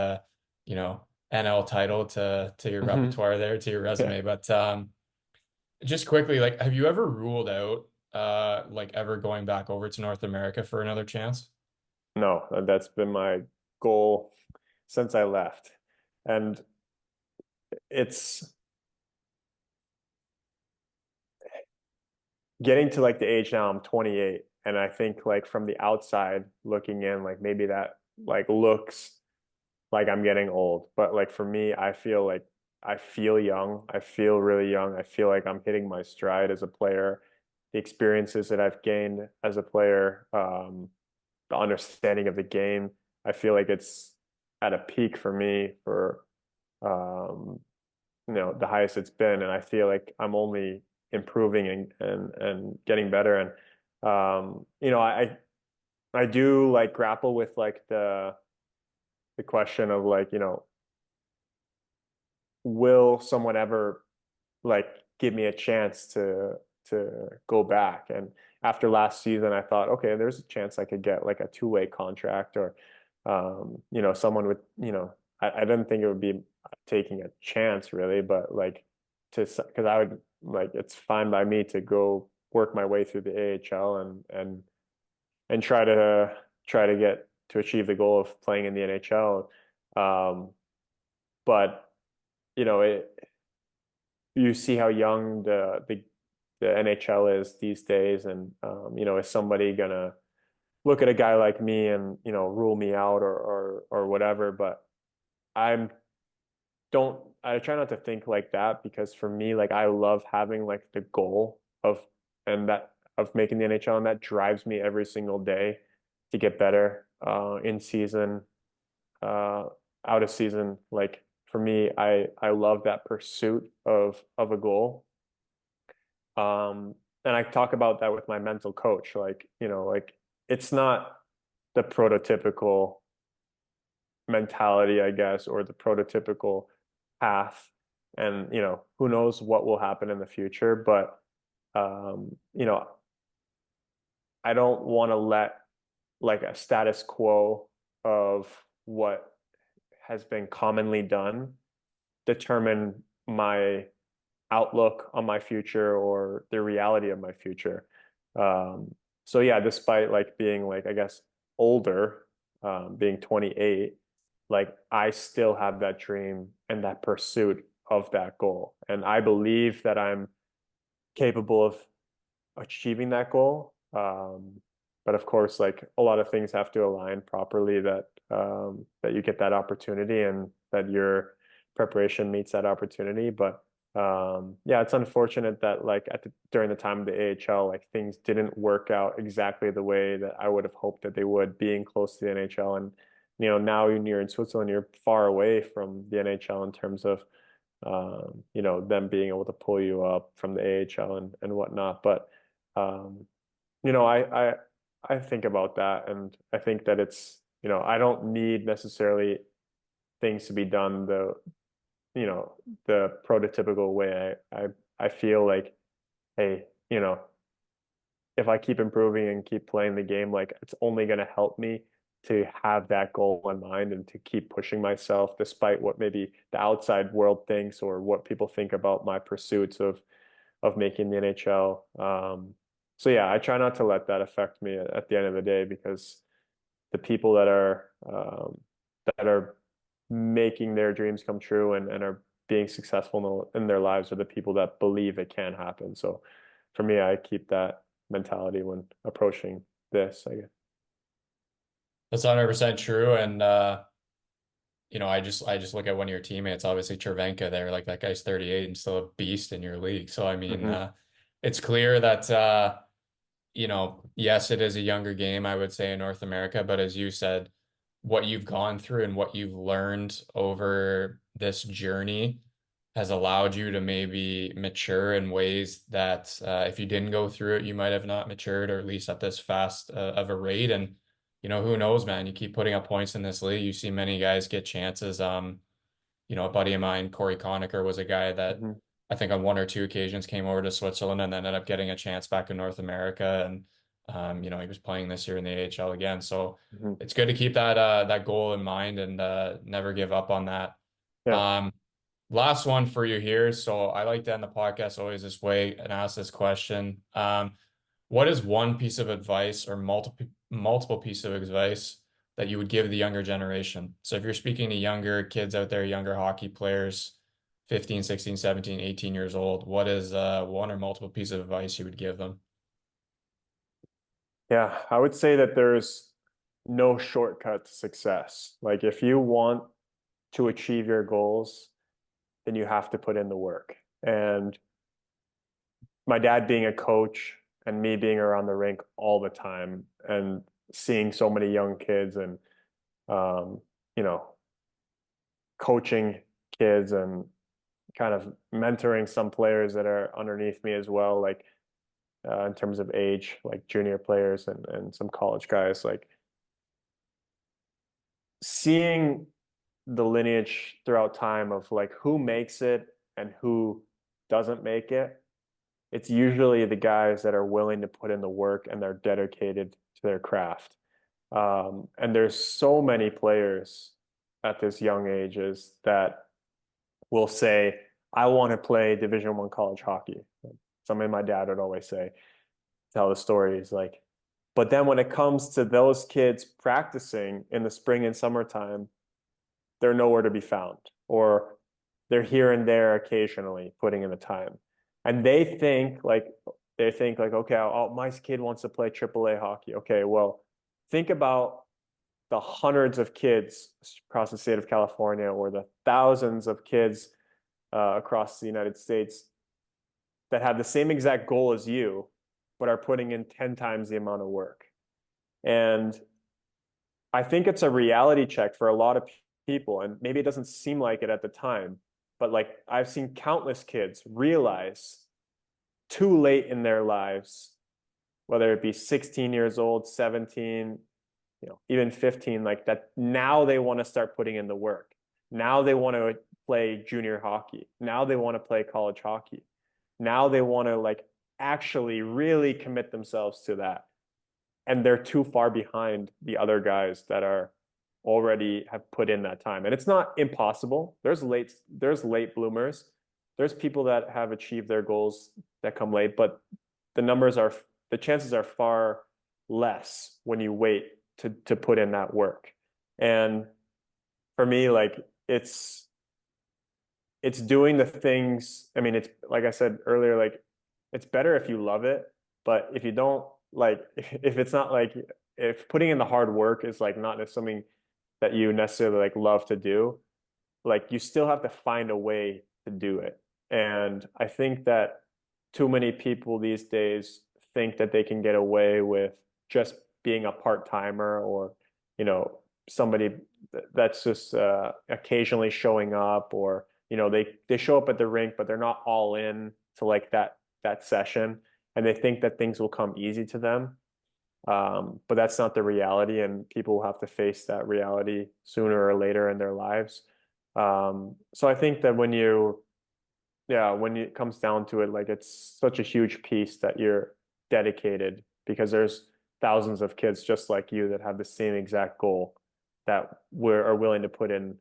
S1: NL title to your
S2: Mhm.
S1: repertoire there, to your
S2: Yeah.
S1: resume. But just quickly, like, have you ever ruled out like ever going back over to North America for another chance?
S2: No, that's been my goal since I left. And it's getting to like the age now, I'm 28. And I think like from the outside looking in, like maybe that like looks like I'm getting old. But like for me, I feel like I feel young. I feel really young. I feel like I'm hitting my stride as a player. The experiences that I've gained as a player, the understanding of the game, I feel like it's at a peak for me for um, the highest it's been, and I feel like I'm only improving and getting better. And I do like grapple with like the question of like will someone ever like give me a chance to go back? And after last season, I thought, okay, there's a chance I could get like a two-way contract or someone with I didn't think it would be taking a chance really, but like because I would like it's fine by me to go work my way through the AHL and try to get to achieve the goal of playing in the NHL. But it you see how young the NHL is these days, and is somebody gonna look at a guy like me and rule me out or whatever? But I'm don't I try not to think like that because for me, like I love having like the goal of making the NHL, and that drives me every single day to get better in season, uh, out of season. Like for me, I love that pursuit of a goal. And I talk about that with my mental coach. Like, like it's not the prototypical mentality, I guess, or the prototypical path. And, who knows what will happen in the future. But, um, you know, I don't want to let like a status quo of what has been commonly done determine my outlook on my future or the reality of my future. Um, so yeah, despite like being like, I guess, older, being 28, like I still have that dream and that pursuit of that goal. And I believe that I'm capable of achieving that goal. But of course, like a lot of things have to align properly that you get that opportunity and that your preparation meets that opportunity. But yeah, it's unfortunate that like during the time of the AHL, like things didn't work out exactly the way that I would have hoped that they would, being close to the NHL. And now you're in Switzerland, you're far away from the NHL in terms of them being able to pull you up from the AHL and whatnot. But um, you know, I, I I think about that, and I think that it's I don't need necessarily things to be done the prototypical way. I feel like, hey, if I keep improving and keep playing the game, like it's only going to help me to have that goal in mind and to keep pushing myself despite what maybe the outside world thinks or what people think about my pursuits of making the NHL. So yeah, I try not to let that affect me at the end of the day because the people that are making their dreams come true and are being successful in their lives are the people that believe it can happen. So for me, I keep that mentality when approaching this, I guess.
S1: That's 100% true. And I just look at one of your teammates, obviously Chervenka there, like that guy's 38 and still a beast in your league. So I mean,
S2: Hmm.
S1: it's clear that yes, it is a younger game, I would say, in North America, but as you said, what you've gone through and what you've learned over this journey has allowed you to maybe mature in ways that if you didn't go through it, you might have not matured, or at least at this fast of a rate. And who knows, man? You keep putting up points in this league. You see many guys get chances. A buddy of mine, Corey Conacher, was a guy that
S2: Hmm.
S1: I think on one or two occasions came over to Switzerland and then ended up getting a chance back in North America. And he was playing this year in the AHL again. So
S2: Hmm.
S1: it's good to keep that goal in mind and never give up on that.
S2: Yeah.
S1: Um, Last one for you here. So I like to end the podcast always this way and ask this question. What is one piece of advice or multiple pieces of advice that you would give the younger generation? So if you're speaking to younger kids out there, younger hockey players, 15, 16, 17, 18 years old, what is one or multiple piece of advice you would give them?
S2: Yeah. I would say that there's no shortcut to success. Like if you want to achieve your goals, then you have to put in the work. And my dad being a coach and me being around the rink all the time and seeing so many young kids and um, you know, coaching kids and kind of mentoring some players that are underneath me as well, like in terms of age, like junior players and some college guys, like seeing the lineage throughout time of like who makes it and who doesn't make it. It's usually the guys that are willing to put in the work and they're dedicated to their craft. And there's so many players at this young ages that will say, I want to play Division I college hockey. Something my dad would always say, tell the stories like, but then when it comes to those kids practicing in the spring and summertime, they're nowhere to be found, or they're here and there occasionally putting in the time. And they think like, okay, my kid wants to play AAA hockey. Okay, well, think about the hundreds of kids across the state of California or the thousands of kids across the United States that have the same exact goal as you, but are putting in 10 times the amount of work. And I think it's a reality check for a lot of people, and maybe it doesn't seem like it at the time, but like I've seen countless kids realize too late in their lives, whether it be 16 years old, 17, even 15, like that now they want to start putting in the work. Now they want to play junior hockey. Now they want to play college hockey. Now they want to like actually really commit themselves to that. And they're too far behind the other guys that are already have put in that time. And it's not impossible. There's late bloomers. There's people that have achieved their goals that come late, but the chances are far less when you wait to put in that work. And for me, like it's doing the things. I mean, it's like I said earlier, like it's better if you love it, but if you don't like, if it's not like, if putting in the hard work is like not something that you necessarily like love to do, like you still have to find a way to do it. And I think that too many people these days think that they can get away with just being a part-timer or, somebody that's just occasionally showing up or, they show up at the rink, but they're not all in to like that session and they think that things will come easy to them. But that's not the reality, and people will have to face that reality sooner or later in their lives. So I think that when it comes down to it, like it's such a huge piece that you're dedicated because there's thousands of kids just like you that have the same exact goal that are willing to put in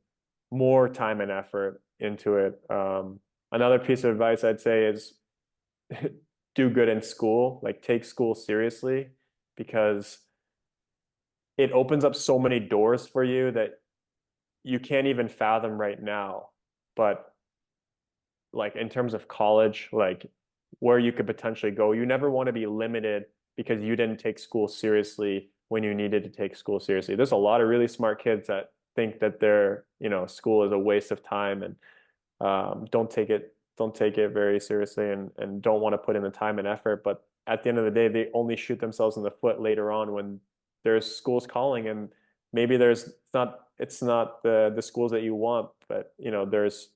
S2: more time and effort into it. Another piece of advice I'd say is do good in school, like take school seriously, because it opens up so many doors for you that you can't even fathom right now. But like in terms of college, like where you could potentially go, you never want to be limited because you didn't take school seriously when you needed to take school seriously. There's a lot of really smart kids that think that their, school is a waste of time, and don't take it very seriously, and don't want to put in the time and effort. But at the end of the day, they only shoot themselves in the foot later on when there's schools calling, and maybe it's not the schools that you want, but there's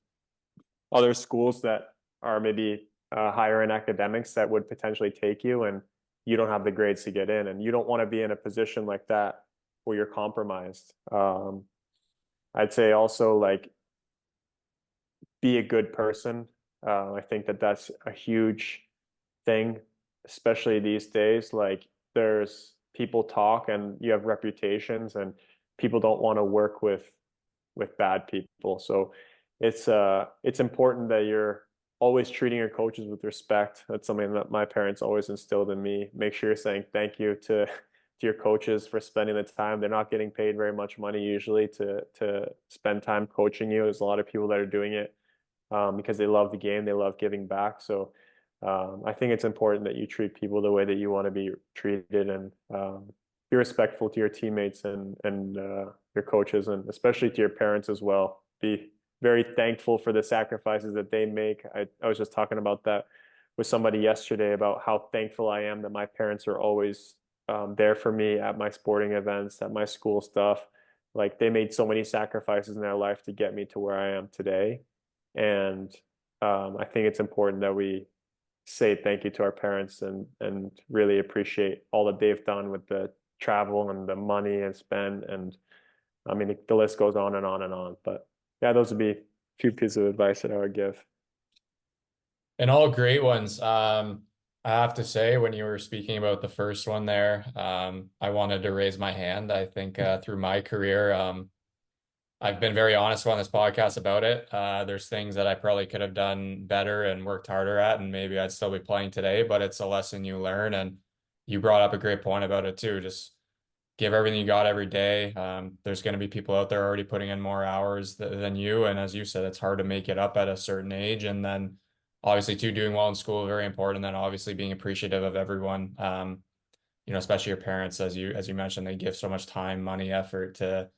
S2: other schools that are maybe higher in academics that would potentially take you, and you don't have the grades to get in, and you don't want to be in a position like that where you're compromised. I'd say also, like, be a good person. I think that that's a huge thing, especially these days. Like, there's people talk and you have reputations, and people don't want to work with bad people. So it's important that you're always treating your coaches with respect. That's something that my parents always instilled in me. Make sure you're saying thank you to your coaches for spending the time. They're not getting paid very much money usually to spend time coaching you. There's a lot of people that are doing it because they love the game, they love giving back. So I think it's important that you treat people the way that you want to be treated, and be respectful to your teammates and your coaches, and especially to your parents as well. Be very thankful for the sacrifices that they make. I was just talking about that with somebody yesterday, about how thankful I am that my parents are always there for me at my sporting events, at my school stuff. Like, they made so many sacrifices in their life to get me to where I am today. And I think it's important that we say thank you to our parents, and really appreciate all that they've done with the travel and the money and spend. And I mean, the list goes on and on and on. But yeah, those would be a few pieces of advice that I would give.
S1: And all great ones. I have to say, when you were speaking about the first one there, I wanted to raise my hand. I think through my career, I've been very honest on this podcast about it. There's things that I probably could have done better and worked harder at, and maybe I'd still be playing today, but it's a lesson you learn. And you brought up a great point about it too. Just give everything you got every day. There's going to be people out there already putting in more hours than you. And as you said, it's hard to make it up at a certain age. And then obviously too, doing well in school, very important. And then obviously being appreciative of everyone, especially your parents, as you mentioned, they give so much time, money, effort to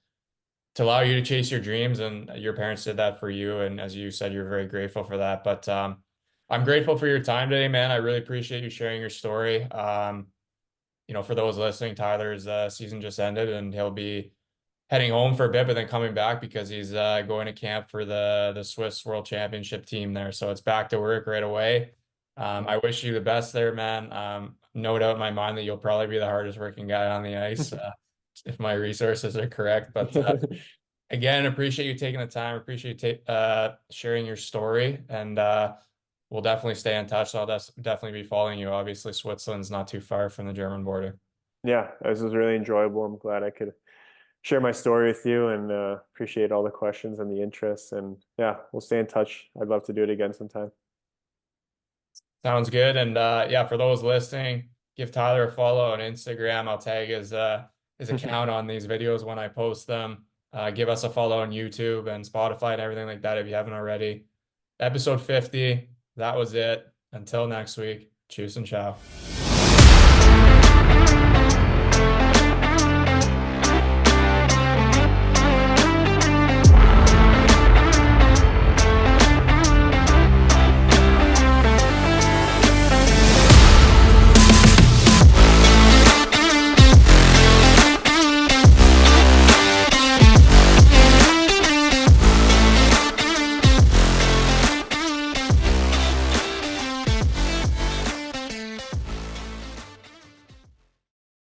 S1: allow you to chase your dreams, and your parents did that for you. And as you said, you're very grateful for that. But I'm grateful for your time today, man. I really appreciate you sharing your story. For those listening, Tyler's season just ended, and he'll be heading home for a bit, but then coming back because he's going to camp for the Swiss World Championship team there. So it's back to work right away. I wish you the best there, man. No doubt in my mind that you'll probably be the hardest working guy on the ice. If my resources are correct. But again, appreciate you taking the time. Appreciate you sharing your story, and we'll definitely stay in touch. I'll definitely be following you. Obviously, Switzerland's not too far from the German border.
S2: Yeah, this was really enjoyable. I'm glad I could share my story with you, and appreciate all the questions and the interest. And yeah, we'll stay in touch. I'd love to do it again sometime.
S1: Sounds good. And yeah, for those listening, give Tyler a follow on Instagram. I'll tag his account on these videos when I post them. Give us a follow on YouTube and Spotify and everything like that if you haven't already. Episode 50. That was it. Until next week. Cheers and ciao.